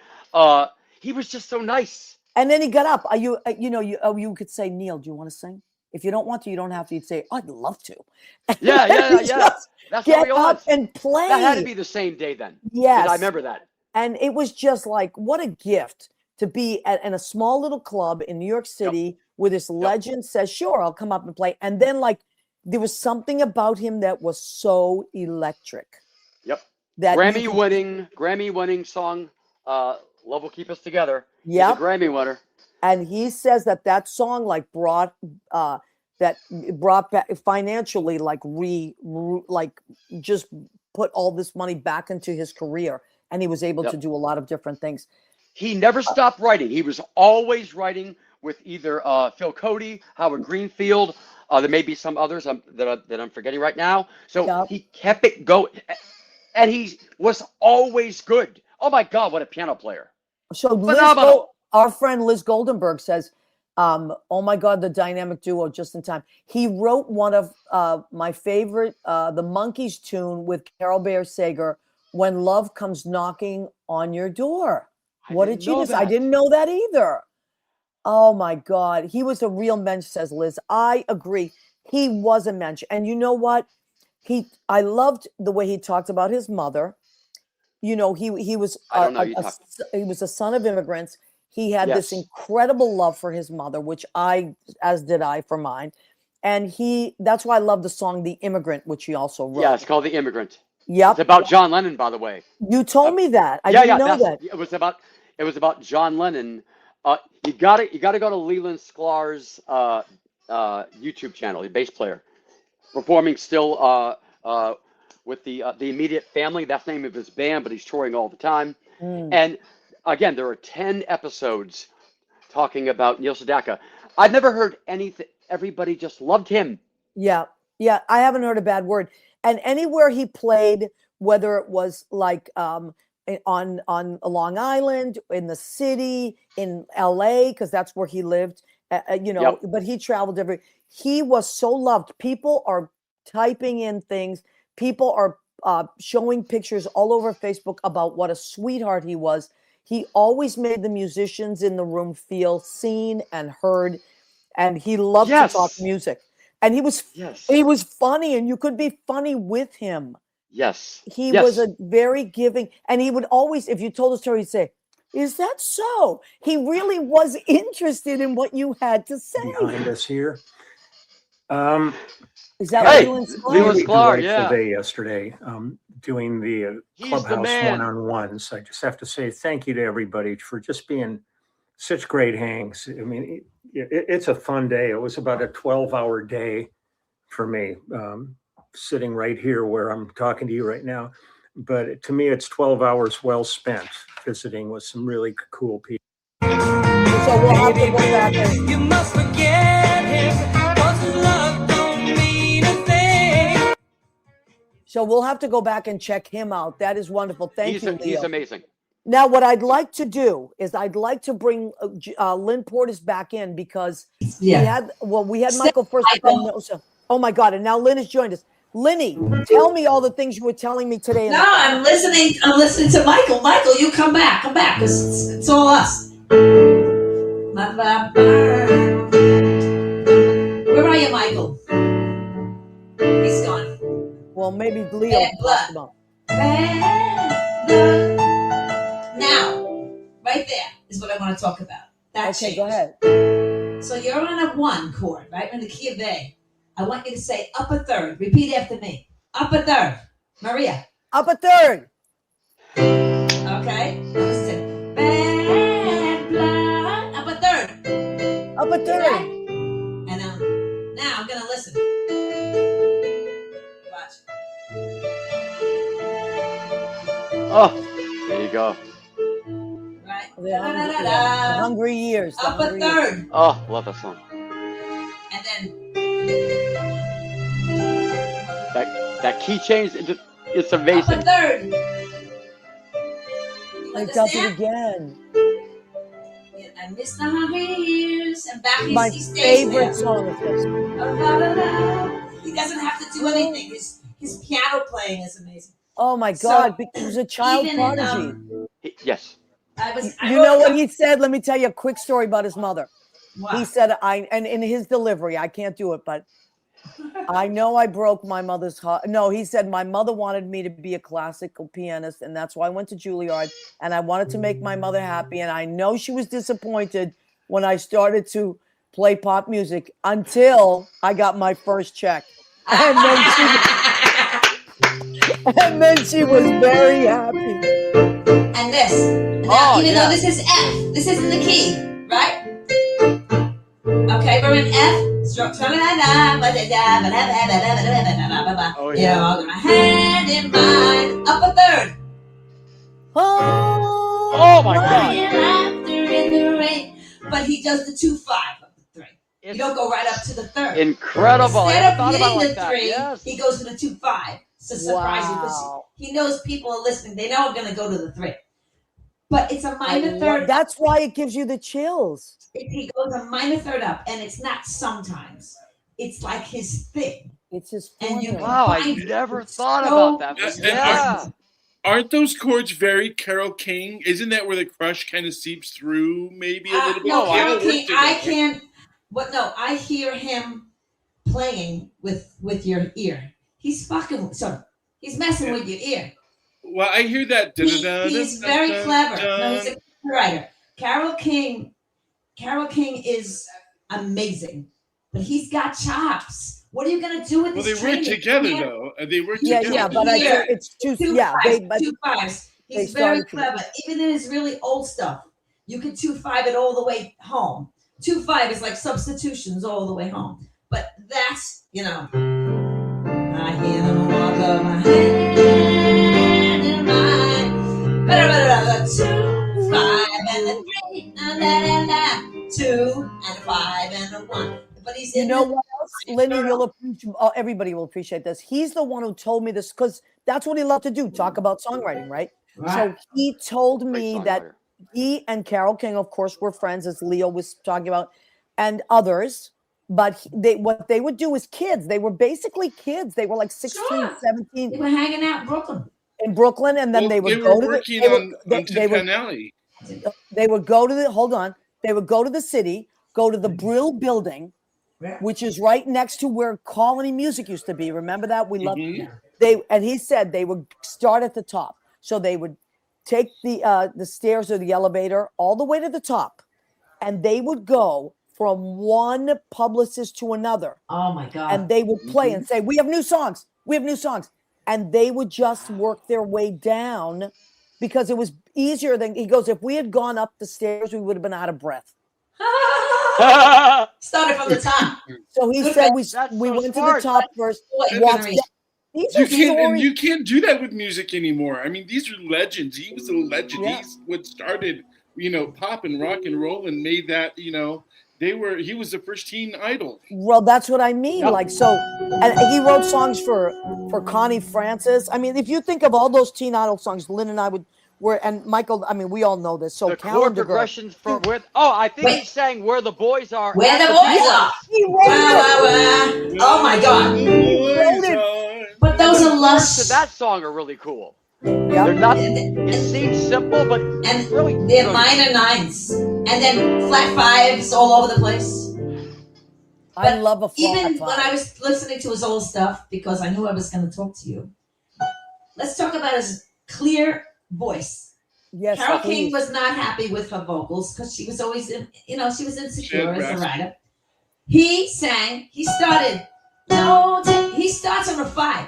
He was just so nice. And then he got up. You could say, Neil, do you want to sing? If you don't want to, you don't have to. You'd say, I'd love to. Yeah. That's get up and play. That had to be the same day then. Yes. I remember that. And it was just like, what a gift to be in a small little club in New York City where this legend says, sure, I'll come up and play. And then there was something about him that was so electric. Yep. That Grammy winning song, Love Will Keep Us Together. Yeah. Grammy winner. And he says that song brought back financially, just put all this money back into his career, and he was able to do a lot of different things. He never stopped writing. He was always writing with either Phil Cody, Howard Greenfield. There may be some others that I'm forgetting right now. So he kept it going, and he was always good. Oh my God, what a piano player! So our friend Liz Goldenberg says, oh my God, the dynamic duo just in time. He wrote one of my favorite, the Monkees tune with Carol Bayer Sager, When Love Comes Knocking on Your Door. What a genius. I didn't know that either. Oh my God. He was a real mensch, says Liz. I agree. He was a mensch. And you know what? I loved the way he talked about his mother. He was he was a son of immigrants. He had this incredible love for his mother, which as did I for mine. And that's why I love the song The Immigrant, which he also wrote. Yeah, it's called The Immigrant. Yep. It's about John Lennon, by the way. You told me that. I didn't know that. It was about John Lennon. You gotta go to Leland Sklar's YouTube channel, the bass player, performing still with the immediate family. That's the name of his band, but he's touring all the time. And again, there are 10 episodes talking about Neil Sedaka. I've never heard anything. Everybody just loved him. Yeah. I haven't heard a bad word. And anywhere he played, whether it was on Long Island, in the city, in LA, because that's where he lived, but he traveled he was so loved. People are typing in things. People are showing pictures all over Facebook about what a sweetheart he was. He always made the musicians in the room feel seen and heard, and he loved to talk music. And he was funny, and you could be funny with him. Yes. He was a very giving, and he would always, if you told a story, he'd say, is that so? He really was interested in what you had to say. Behind us here. Is that Leland Sklar? Yeah. Day yesterday, doing the Clubhouse one-on-ones. I just have to say thank you to everybody for just being such great hangs. I mean, it's a fun day. It was about a 12-hour day for me, sitting right here where I'm talking to you right now. But to me, it's 12 hours well spent visiting with some really cool people. So we'll have to go back and... You must forget him, 'cause love don't mean a thing. So we'll have to go back and check him out. That is wonderful. Thank you, Leo. He's amazing. Now, what I'd like to do is I'd like to bring Lynn Portas back in because we had Michael first. Oh my God! And now Lynn has joined us. Linny, tell me all the things you were telling me today. No, I'm listening. I'm listening to Michael. Michael, you come back, because it's all us. Where are you, Michael? He's gone. Well, maybe Leo. Bad blood. Bad blood. Now, right there is what I want to talk about. Okay, go ahead. So you're on a 1 chord, right? In the key of A. I want you to say up a third. Repeat after me. Up a third. Maria. Up a third. Okay. Up a third. And now I'm gonna listen. Watch. Oh, there you go. Right. The hungry years. The Up a hungry third. years. Oh, love that song. And then That key change, it's up amazing. a third. It does it again. I miss the hungry years. And back My he stays favorite there. song is this. He doesn't have to do anything. His piano playing is amazing. Oh my So, God! He was a child even prodigy. Yes. I You know what he said? Let me tell you a quick story about his mother. Wow. He said, and in his delivery, I can't do it, but I know I broke my mother's heart. No, he said, my mother wanted me to be a classical pianist, and that's why I went to Juilliard, and I wanted to make my mother happy. And I know she was disappointed when I started to play pop music until I got my first check. And then she was very happy. And this. Now, even though this is F, this isn't the key, right? Okay, we're in F. Oh, yeah. I'm gonna hand in mine. Up a third. Oh my God. In the rain. But he does the 2-5 up the 3. You don't go right up to the third. Incredible. Instead I of hitting like the that. 3, Yes. he goes to the 2-5. So surprise you, because Wow. he knows people are listening. They know I'm going to go to the 3. But it's a minor third. That's why it gives you the chills. He goes a minor third up, and it's not sometimes. It's like his thing. It's his And you formula. Wow, I find never it thought so about that. And Yeah. Aren't those chords very Carole King? Isn't that where the crush kind of seeps through maybe a little bit? No, They Carole all work King, I together. can't. But no, I hear him playing with your ear. He's fucking. So he's messing with your ear. Well, I hear that. He's very clever. No, he's a writer. Carole King is amazing, but he's got chops. What are you gonna do with Well, this they work training? together though. They work Yeah, together. yeah, but I Here. think it's two. 2 Yeah, fives, 2 5s. they He's very started to- clever. Even in his really old stuff, you can 2-5 it all the way home. 2-5 is like substitutions all the way home. But that's, I hear them walk up my hand in mine. 2-5 and the 3, 2 and a 5 and a 1. But he's You in know the- what else, Lynn? You'll appreciate. Everybody will appreciate this. He's the one who told me this because that's what he loved to do. Talk about songwriting, right? So he told me that he and Carole King, of course, were friends, as Leo was talking about, and others. But what they would do as kids, they were basically kids. They were like 16, Sure. 17 They were hanging out in Brooklyn. and then they would were go to working the, on they Tin Alley. they would go to the they would go to the city, go to the Brill building, which is right next to where Colony Music used to be. Remember that? We loved and he said they would start at the top. So they would take the stairs or the elevator all the way to the top, and they would go from one publicist to another. Oh my God. And they would play and say, we have new songs. We have new songs. And they would just work their way down because it was easier than, he goes, if we had gone up the stairs, we would have been out of breath. Started from the top. So he said we so went to the smart. top first, And walked then- down. These are stories. You can't do that with music anymore. I mean, these are legends. He was a legend. Yeah. He's what started, pop and rock and roll and made that, he was the first teen idol. Well, that's what I mean. Yep. Like, so, and he wrote songs for Connie Francis. I mean, if you think of all those Teen Idol songs, Lynn and I and Michael, I mean, we all know this. So the chord Calendar Girl. progressions for where. Oh, I think Wait. he's saying where the boys are. Where at the boys beach. are. He wrote it. Oh my God. But those are The lush. words to that song are really cool. Yeah. They're not. And It seems simple, but really they're good. minor 9s. And then flat 5s all over the place. I But love a flat Even five. when I was listening to his old stuff, because I knew I was going to talk to you, let's talk about his clear voice. Yes, Carole King please. was not happy with her vocals because she was always, she was insecure as a raspy. writer. He starts on a 5.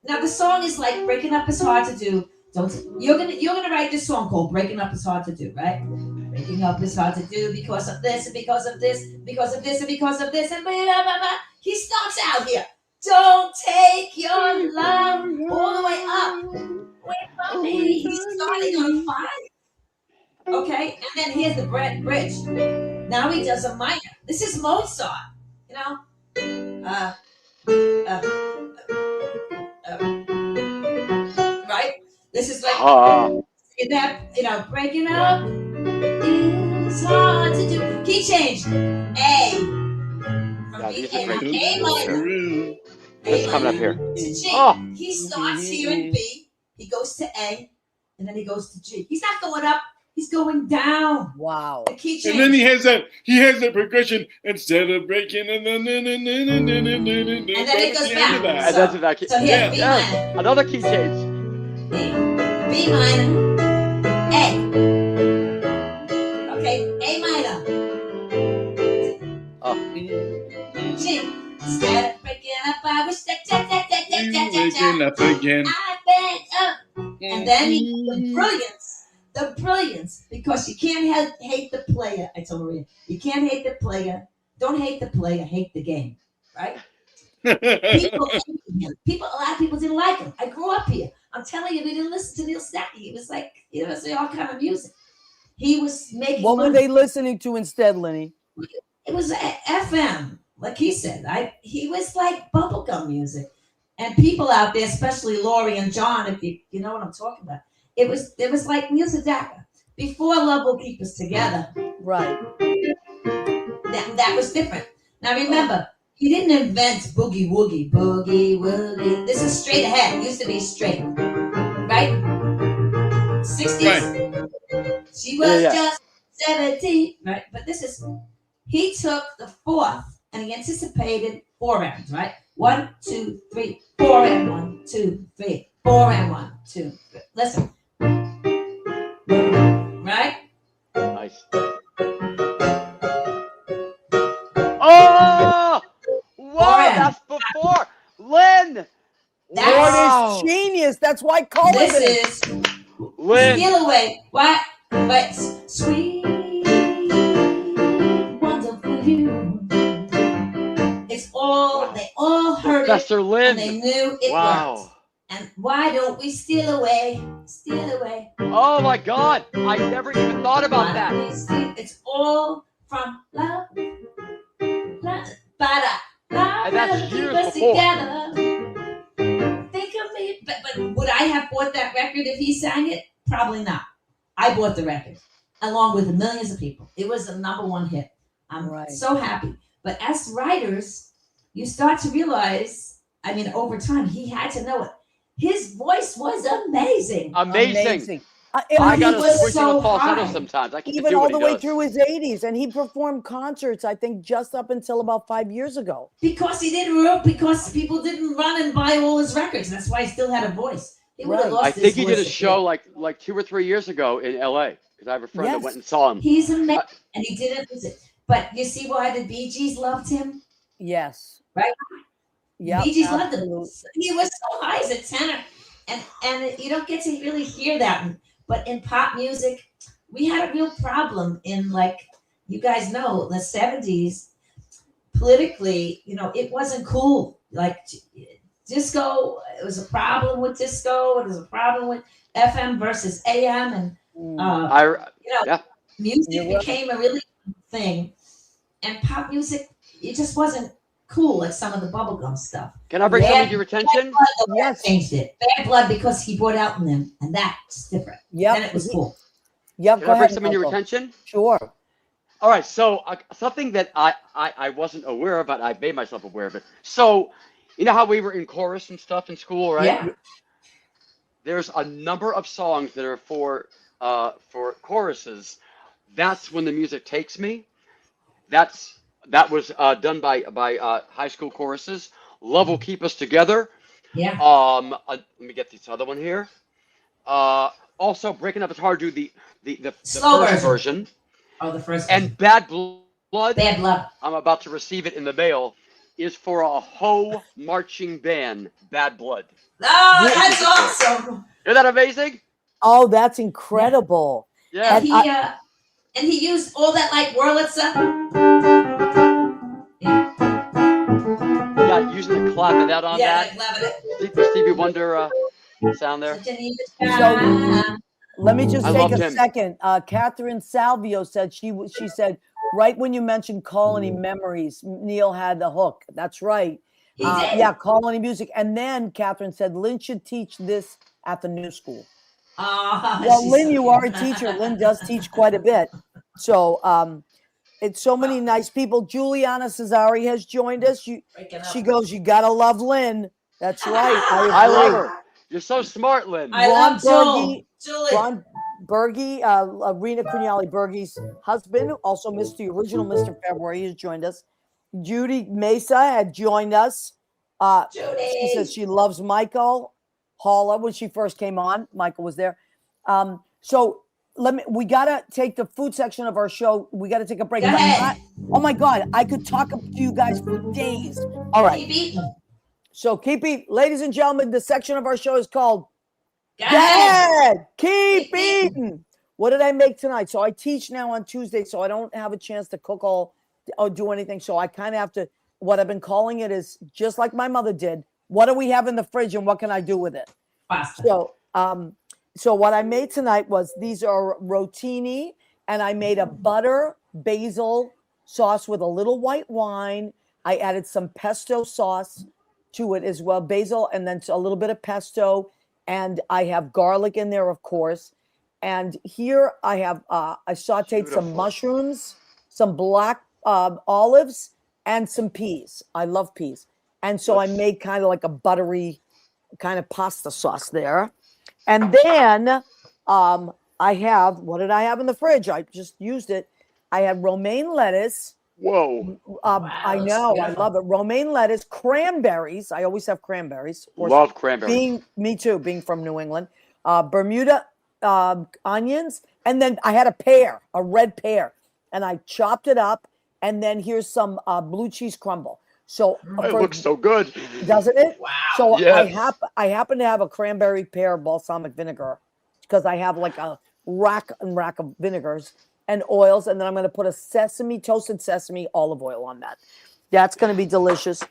Now the song is like Breaking Up is Hard to Do. You're gonna write this song called Breaking Up is Hard to Do, right? Breaking up is hard to do because of this and because of this, because of this and because of this, and blah, blah, blah, blah. He starts out here. Don't take your love all the way up. Wait for me. He's starting on a 5. Okay, and then here's the bridge. Now he does a minor. This is Mozart, you know. Right? This is like that, you know, breaking up is hard to do. Key change. A. From B, A minor. This coming up here. To G. Oh. He starts here in B. He goes to A, and then he goes to G. He's not going up. He's going down. Wow. The key change. And then he has that progression instead of breaking and then it goes back. And that's that key. So here's B minor. Another key change. B minor. A. Okay, A minor. G. Instead of breaking up, I wish that waking up again. I beg up. And then the brilliance, because you can't hate the player. I told Maria, you can't hate the player. Don't hate the player, hate the game, right? People hated him. A lot of people didn't like him. I grew up here. I'm telling you, we didn't listen to Neil Sedaka. It was like, you know, all kind of music. He was making What money. were they listening to instead, Lenny? It was FM, like he said. He was like bubblegum music. And people out there, especially Lori and John, if you know what I'm talking about, it was like Neil Sedaka. Before Love Will Keep Us Together. Right. That was different. Now remember, he didn't invent boogie woogie. Boogie woogie. This is straight ahead. It used to be straight. Right? 60s. Right. She was just 17. Right? But he took the 4th and he anticipated 4 rounds, right? 1, 2, 3, 4 and 1, 2, 3, 4 and 1, 2, 3. Listen. Right? Nice. Oh! Whoa, that's before. Lynn! That is genius. That's why Colin. This is Lynn. Steal Away. What? But sweet, wonderful you. It's all, they all heard Professor it. Lynn. And they knew it worked. And why don't we steal away? Steal away. Oh my God! I never even thought about that. It's all from love. Love. And that's years before. Together. Think of me. But would I have bought that record if he sang it? Probably not. I bought the record along with millions of people. It was a #1 hit. I'm so happy. But as writers, you start to realize, I mean, over time, he had to know it. His voice was amazing. Amazing. I got to switch to a falsetto sometimes. I can't even do all what the he way does. through his 80s, and he performed concerts, I think, just up until about 5 years ago. Because because people didn't run and buy all his records. That's why he still had a voice. He would have lost I his think he did a voice show like 2 or 3 years ago in LA because I have a friend that went and saw him. He's amazing, and he didn't lose it. But you see why the Bee Gees loved him? Yes. Right? Yeah. Bee Gees loved him. He was so high as a tenor. And you don't get to really hear that. But in pop music, we had a real problem in, like, you guys know, the 70s, politically, you know, it wasn't cool. Like, disco, it was a problem with disco. It was a problem with FM versus AM. And, music became a really thing. And pop music, it just wasn't cool, like some of the bubblegum stuff. Can I bring something to your attention? Yes, changed it. Bad Blood because he brought out in them, and that's different. Yeah, and it was cool. Yeah, Can I bring something to your attention? Sure. All right, so something that I wasn't aware of, but I made myself aware of it. So, you know how we were in chorus and stuff in school, right? Yeah. There's a number of songs that are for choruses. That's When the Music Takes Me. That was done by high school choruses. Love Will Keep Us Together. Yeah. Let me get this other one here. Also, Breaking Up Is Hard to do the first version. Oh, the first version. And Bad Blood. Bad Blood. I'm about to receive it in the mail. Is for a Ho marching band. Bad Blood. Oh, that's awesome. Isn't that amazing? Oh, that's incredible. Yeah. And And he used all that like Wurlitzer. Yeah, using the clavinet on that. The Stevie Wonder sound there. So let me just take a him. second. Catherine Salvio said she said right when you mentioned Colony Memories, Neil had the hook. That's right. Yeah, Colony Music. And then Catherine said Lynn should teach this at the new school. Well, Lynn, so you are a teacher. Lynn does teach quite a bit. So it's so many nice people. Juliana Cesari has joined us. She goes, you gotta love Lynn. That's right. I love her. You're so smart, Lynn. Ron Berge, Ron Berge, Rena Cunali Berge's husband, also the original Mr. February, has joined us. Judy Mesa had joined us. She says she loves Michael Halla when she first came on. Michael was there. So we gotta take the food section of our show. We gotta take a break. Oh my God, I could talk to you guys for days. All right. Keep eating. So keep eating. Ladies and gentlemen, the section of our show is called Dad, keep eating. What did I make tonight? So I teach now on Tuesday, so I don't have a chance to cook or do anything. So I kind of have to, what I've been calling it is just like my mother did. What do we have in the fridge and what can I do with it? Pasta. So what I made tonight was, these are rotini, and I made a butter basil sauce with a little white wine. I added some pesto sauce to it as well, basil, and then a little bit of pesto. And I have garlic in there, of course. And here I have, I sauteed some mushrooms, some black olives, and some peas. I love peas. And so I made kind of like a buttery kind of pasta sauce there. And then I have, what did I have in the fridge? I just used it. I had romaine lettuce. Whoa. I know. I love it. Romaine lettuce, cranberries. I always have cranberries. Love cranberries. Me too, being from New England. Bermuda onions. And then I had a red pear. And I chopped it up. And then here's some blue cheese crumble. So it looks so good. Doesn't it? Wow. So yes. I happen to have a cranberry pear balsamic vinegar because I have like a rack of vinegars and oils, and then I'm going to put a toasted sesame olive oil on that. That's going to be delicious.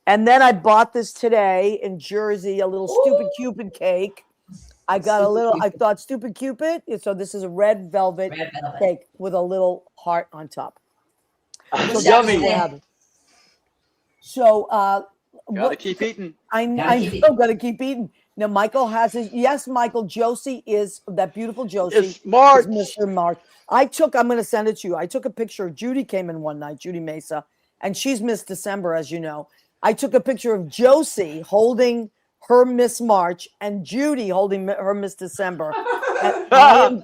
And then I bought this today in Jersey, a little Stupid Cupid cake. I got I thought Stupid Cupid. So this is a red velvet cake with a little heart on top. So yummy. So gotta keep eating. I still gotta keep eating. Now Michael has his, yes, Michael, Josie is that beautiful Josie. It's March. Mr. March. I'm gonna send it to you. I took a picture. Judy came in one night, Judy Mesa, and she's Miss December, as you know. I took a picture of Josie holding her Miss March and Judy holding her Miss December. I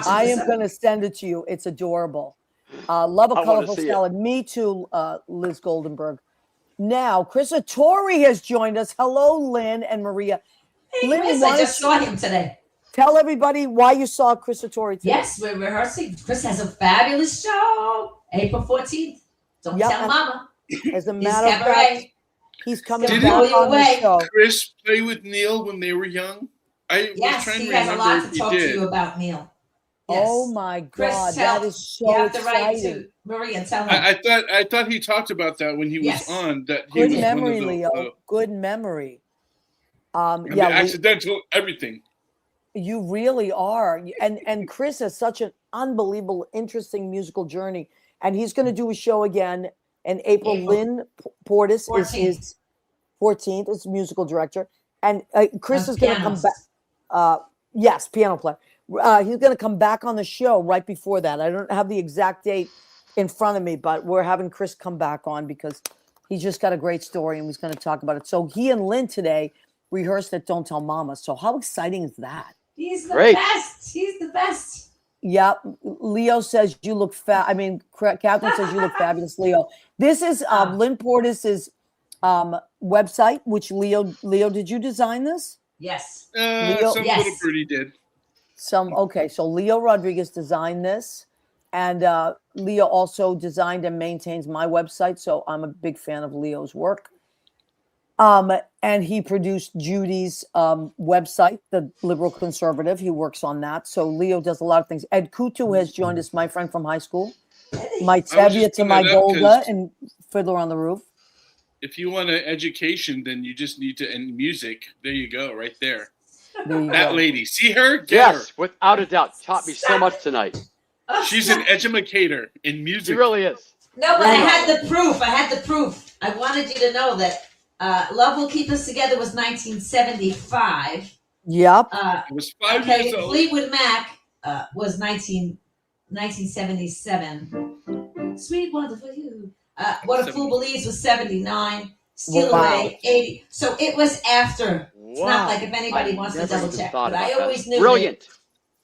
am gonna send it to you. It's adorable. Love a colorful salad. Me too, Liz Goldenberg. Now, Krista Torrey has joined us. Hello, Lynn and Maria. Hey, Lynn, Chris, I just saw him today. Tell everybody why you saw Krista Torrey today. Yes, we're rehearsing. Chris has a fabulous show, April 14th. Don't tell Mama. As a matter of fact, he's coming back on the show. Chris play with Neil when they were young? Yes, he has a lot to talk to you about, Neil. Yes. Oh my God, Chris, that is so you have to exciting. write to Maria and tell her. I thought he talked about that when he was on. That he good was memory, one of the, Leo. Good memory. Accidental everything. You really are, and Chris has such an unbelievable, interesting musical journey, and he's going to do a show again in April. Lynn Portas is his 14th. Is musical director, and Chris is going to come back. Yes, piano player. He's going to come back on the show right before that. I don't have the exact date in front of me, but we're having Chris come back on because he's just got a great story and he's going to talk about it. So he and Lynn today rehearsed at Don't Tell Mama. So how exciting is that? He's the best. He's the best. Yeah. Leo says you look fat. I mean, Catherine says you look fabulous, Leo. This is Lynn Portas's website, which Leo, did you design this? Yes. Some little birdie did. Okay, so Leo Rodriguez designed this, and Leo also designed and maintains my website, so I'm a big fan of Leo's work. And he produced Judy's website, The Liberal Conservative. He works on that. So Leo does a lot of things. Ed Kutu has joined us, my friend from high school. My Tevye to my Golda and Fiddler on the Roof. If you want an education, then you just need to, and music. There you go, right there. That lady. See her? Get her. Without a doubt. Taught me so much tonight. She's an educator in music. She really is. No, but I had the proof. I wanted you to know that Love Will Keep Us Together was 1975. Yep. I was 5 years old. Fleetwood Mac was 1977. Sweet Wonderful You. What a Fool Believes was 79. Steal Away 80. So it was after. It's not like if anybody wants to double check. But I always knew. Brilliant.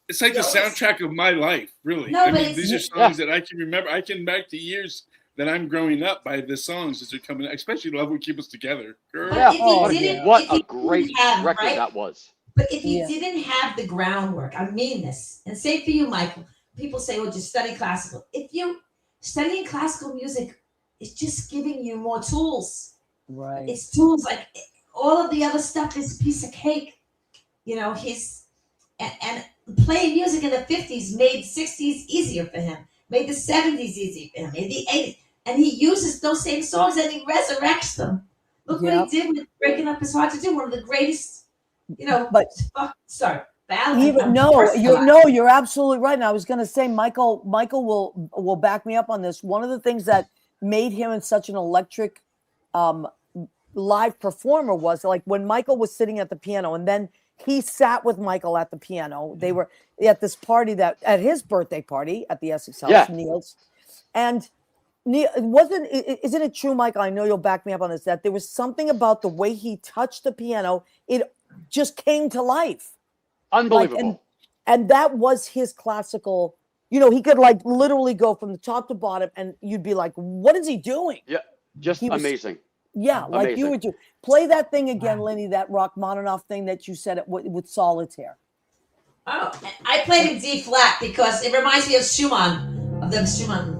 It's like the soundtrack of my life, really. No, these are songs that I can remember. I can back to years that I'm growing up by the songs as they're coming out, especially Love Will Keep Us Together. Girl. What a great record that was. But if you didn't have the groundwork, I mean this, and say for you, Michael, people say, well, just study classical. If you studying classical music, it's just giving you more tools. Right. It's tools. Like all of the other stuff is a piece of cake. You know, and playing music in the 50s made 60s easier for him, made the 70s easy for him, made the 80s. And he uses those same songs and he resurrects them. Look what he did with Breaking Up Is Hard to Do, one of the greatest, you're absolutely right. And I was going to say, Michael will back me up on this. One of the things that made him such an electric live performer was like when Michael was sitting at the piano, and then he sat with Michael at the piano. They were at this party at his birthday party at the Essex House, Neil's. And Neil, isn't it true, Michael? I know you'll back me up on this, that there was something about the way he touched the piano. It just came to life. Unbelievable. And that was his classical, he could like literally go from the top to bottom and you'd be like, what is he doing? Yeah. Just amazing. Yeah, like amazing. You would do. Play that thing again, Lenny, that Rachmaninoff thing that you said with Solitaire. Oh, I played in D flat because it reminds me of Schumann, of the Schumann.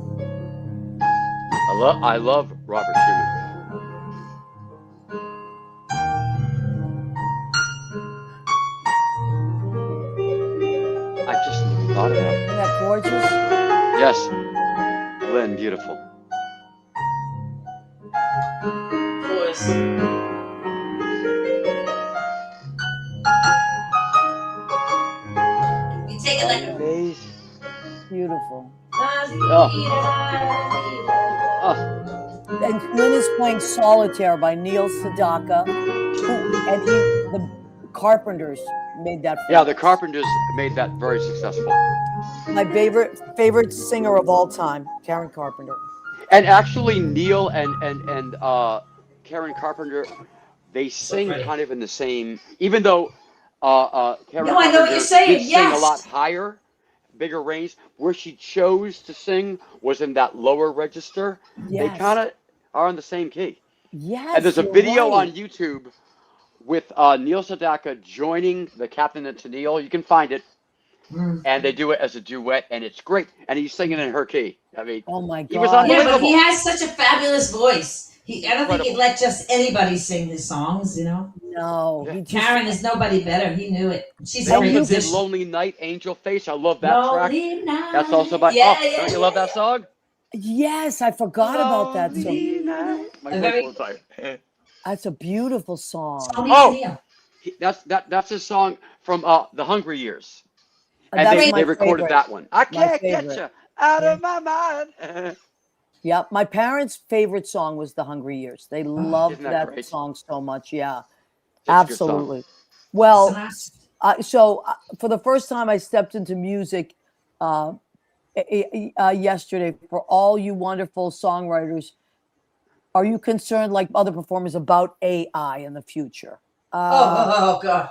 I love Robert Schumann. I just thought of that. Isn't that gorgeous? Yes. Lynn, beautiful. You take it like amazing. Beautiful. Oh. And Lynn is playing Solitaire by Neil Sedaka, the Carpenters made that. Yeah, the Carpenters made that very successful. My favorite singer of all time, Karen Carpenter. And actually, Neil and Karen Carpenter, they sing kind of in the same. Even though Karen Carpenter I know what you're saying. did sing a lot higher, bigger range. Where she chose to sing was in that lower register. Yes. They kind of are on the same key. Yes. And there's a video on YouTube with Neil Sedaka joining the Captain and Tennille. You can find it. And they do it as a duet, and it's great. And he's singing in her key. I mean, oh my God. He was unbelievable. Yeah, but he has such a fabulous voice. I don't think he'd let just anybody sing his songs, No. Yeah. Karen is nobody better. He knew it. She's a did Lonely Night, Angel Face. I love that track. Night. That's also by. Don't you love that song? Yes, I forgot about that song. That's a beautiful song. That's a song from The Hungry Years. And they recorded that one. I can't get you out of my mind. Yeah, my parents' favorite song was The Hungry Years. They loved that song so much. Yeah, absolutely. Well, so for the first time I stepped into music yesterday. For all you wonderful songwriters, are you concerned, like other performers, about AI in the future? Oh God!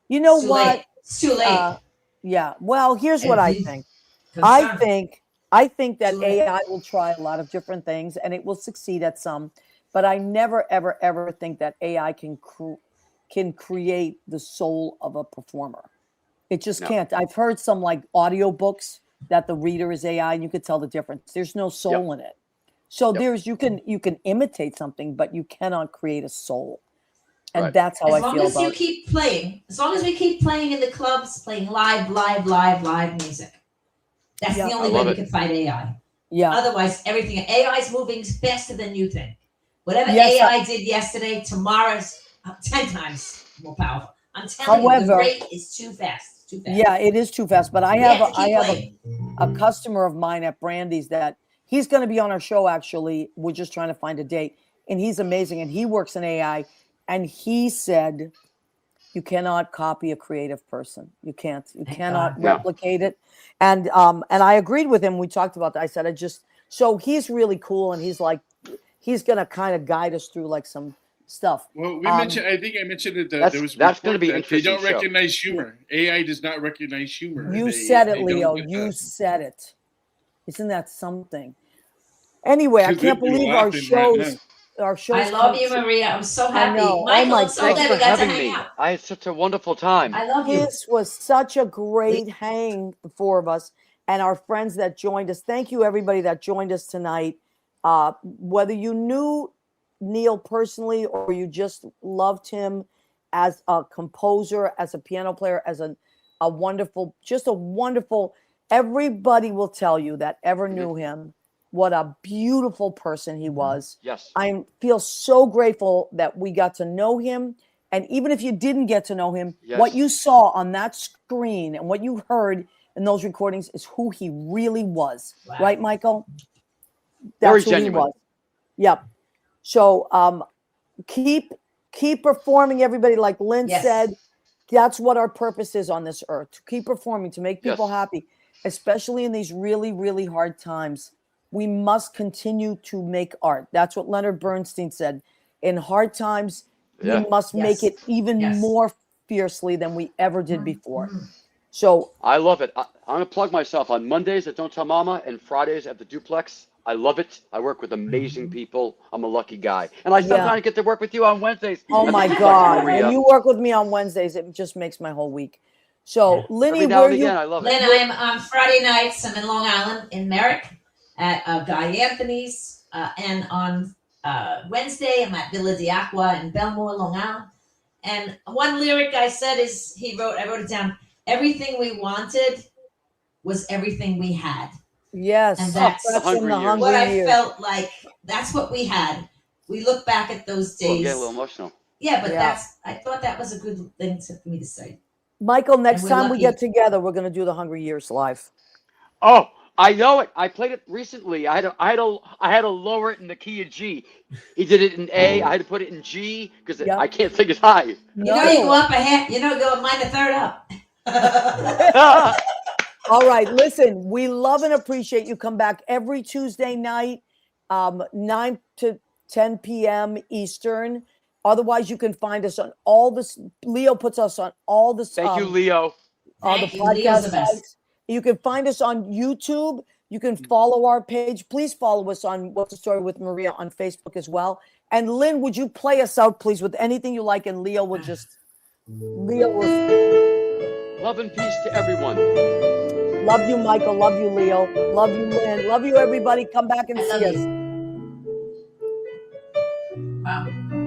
You know what? It's too late. Yeah. Well, here's what I think. I think that AI will try a lot of different things and it will succeed at some, but I never, ever, ever think that AI can create the soul of a performer. It just can't. I've heard some like audiobooks that the reader is AI and you could tell the difference. There's no soul in it. So you can imitate something, but you cannot create a soul. And that's how I feel about it. As long as you keep playing, as long as we keep playing in the clubs, playing live music, that's the only way we can fight AI. Yeah. Otherwise, everything, AI is moving faster than you think. Whatever AI did yesterday, tomorrow's 10 times more powerful. I'm telling you, the rate is too fast. Too fast. Yeah, it is too fast. But I have a customer of mine at Brandy's that he's going to be on our show. Actually, we're just trying to find a date, and he's amazing. And he works in AI, and he said, "You cannot copy a creative person. You can't. You cannot replicate it." And I agreed with him. We talked about that. I said, so he's really cool, and he's like, he's going to kind of guide us through like some stuff. Well, I think I mentioned that there was that's going to be interesting. They don't recognize humor. AI does not recognize humor. You said it, Leo. You said it. Isn't that something? Anyway, I can't believe our shows. I love you, Maria. I'm so happy. Michael, I'm so glad we got to hang out. I had such a wonderful time. I love you. This was such a great hang, the four of us, and our friends that joined us. Thank you, everybody that joined us tonight. Whether you knew Neil personally or you just loved him as a composer, as a piano player, as a wonderful, everybody will tell you that ever knew him, what a beautiful person he was. Yes. I feel so grateful that we got to know him. And even if you didn't get to know him, what you saw on that screen and what you heard in those recordings is who he really was. Wow. Right, Michael? That's Very genuine. He was. Yep. So keep performing, everybody. Like Lynn said, that's what our purpose is on this earth, to keep performing, to make people happy, especially in these really, really hard times. We must continue to make art. That's what Leonard Bernstein said. In hard times, we must make it even more fiercely than we ever did before. So I love it. I'm going to plug myself on Mondays at Don't Tell Mama and Fridays at the Duplex. I love it. I work with amazing people. I'm a lucky guy. And I sometimes get to work with you on Wednesdays. Oh, my God. When you work with me on Wednesdays, it just makes my whole week. So, Lynn, where are you? I love it. Lynn, I'm on Friday nights. I'm in Long Island, in Merrick, at Guy Anthony's. And on Wednesday, I'm at Villa d'Aqua in Belmore, Long Island. And one lyric I said is, I wrote it down, everything we wanted was everything we had. Yes, and that's in the hungry what years. I felt like. That's what we had. We look back at those days. Get a little emotional. Yeah, but I thought that was a good thing for me to say. Michael, next time we get together, we're going to do the Hungry Years live. Oh, I know it. I played it recently. I had to lower it in the key of G. He did it in A. I had to put it in G because I can't sing as high. No. You go up a half. go a minor third up. All right, listen, we love and appreciate you. Come back every Tuesday night, 9 to 10 p.m. Eastern. Otherwise, you can find us on all this. Leo puts us on all the. Thank you, Leo. On the podcast sites. You can find us on YouTube. You can follow our page. Please follow us on What's the Story with Maria on Facebook as well. And Lynn, would you play us out, please, with anything you like? And Leo will. Love and peace to everyone. Love you, Michael. Love you, Leo. Love you, Lynn. Love you, everybody. Come back and see us.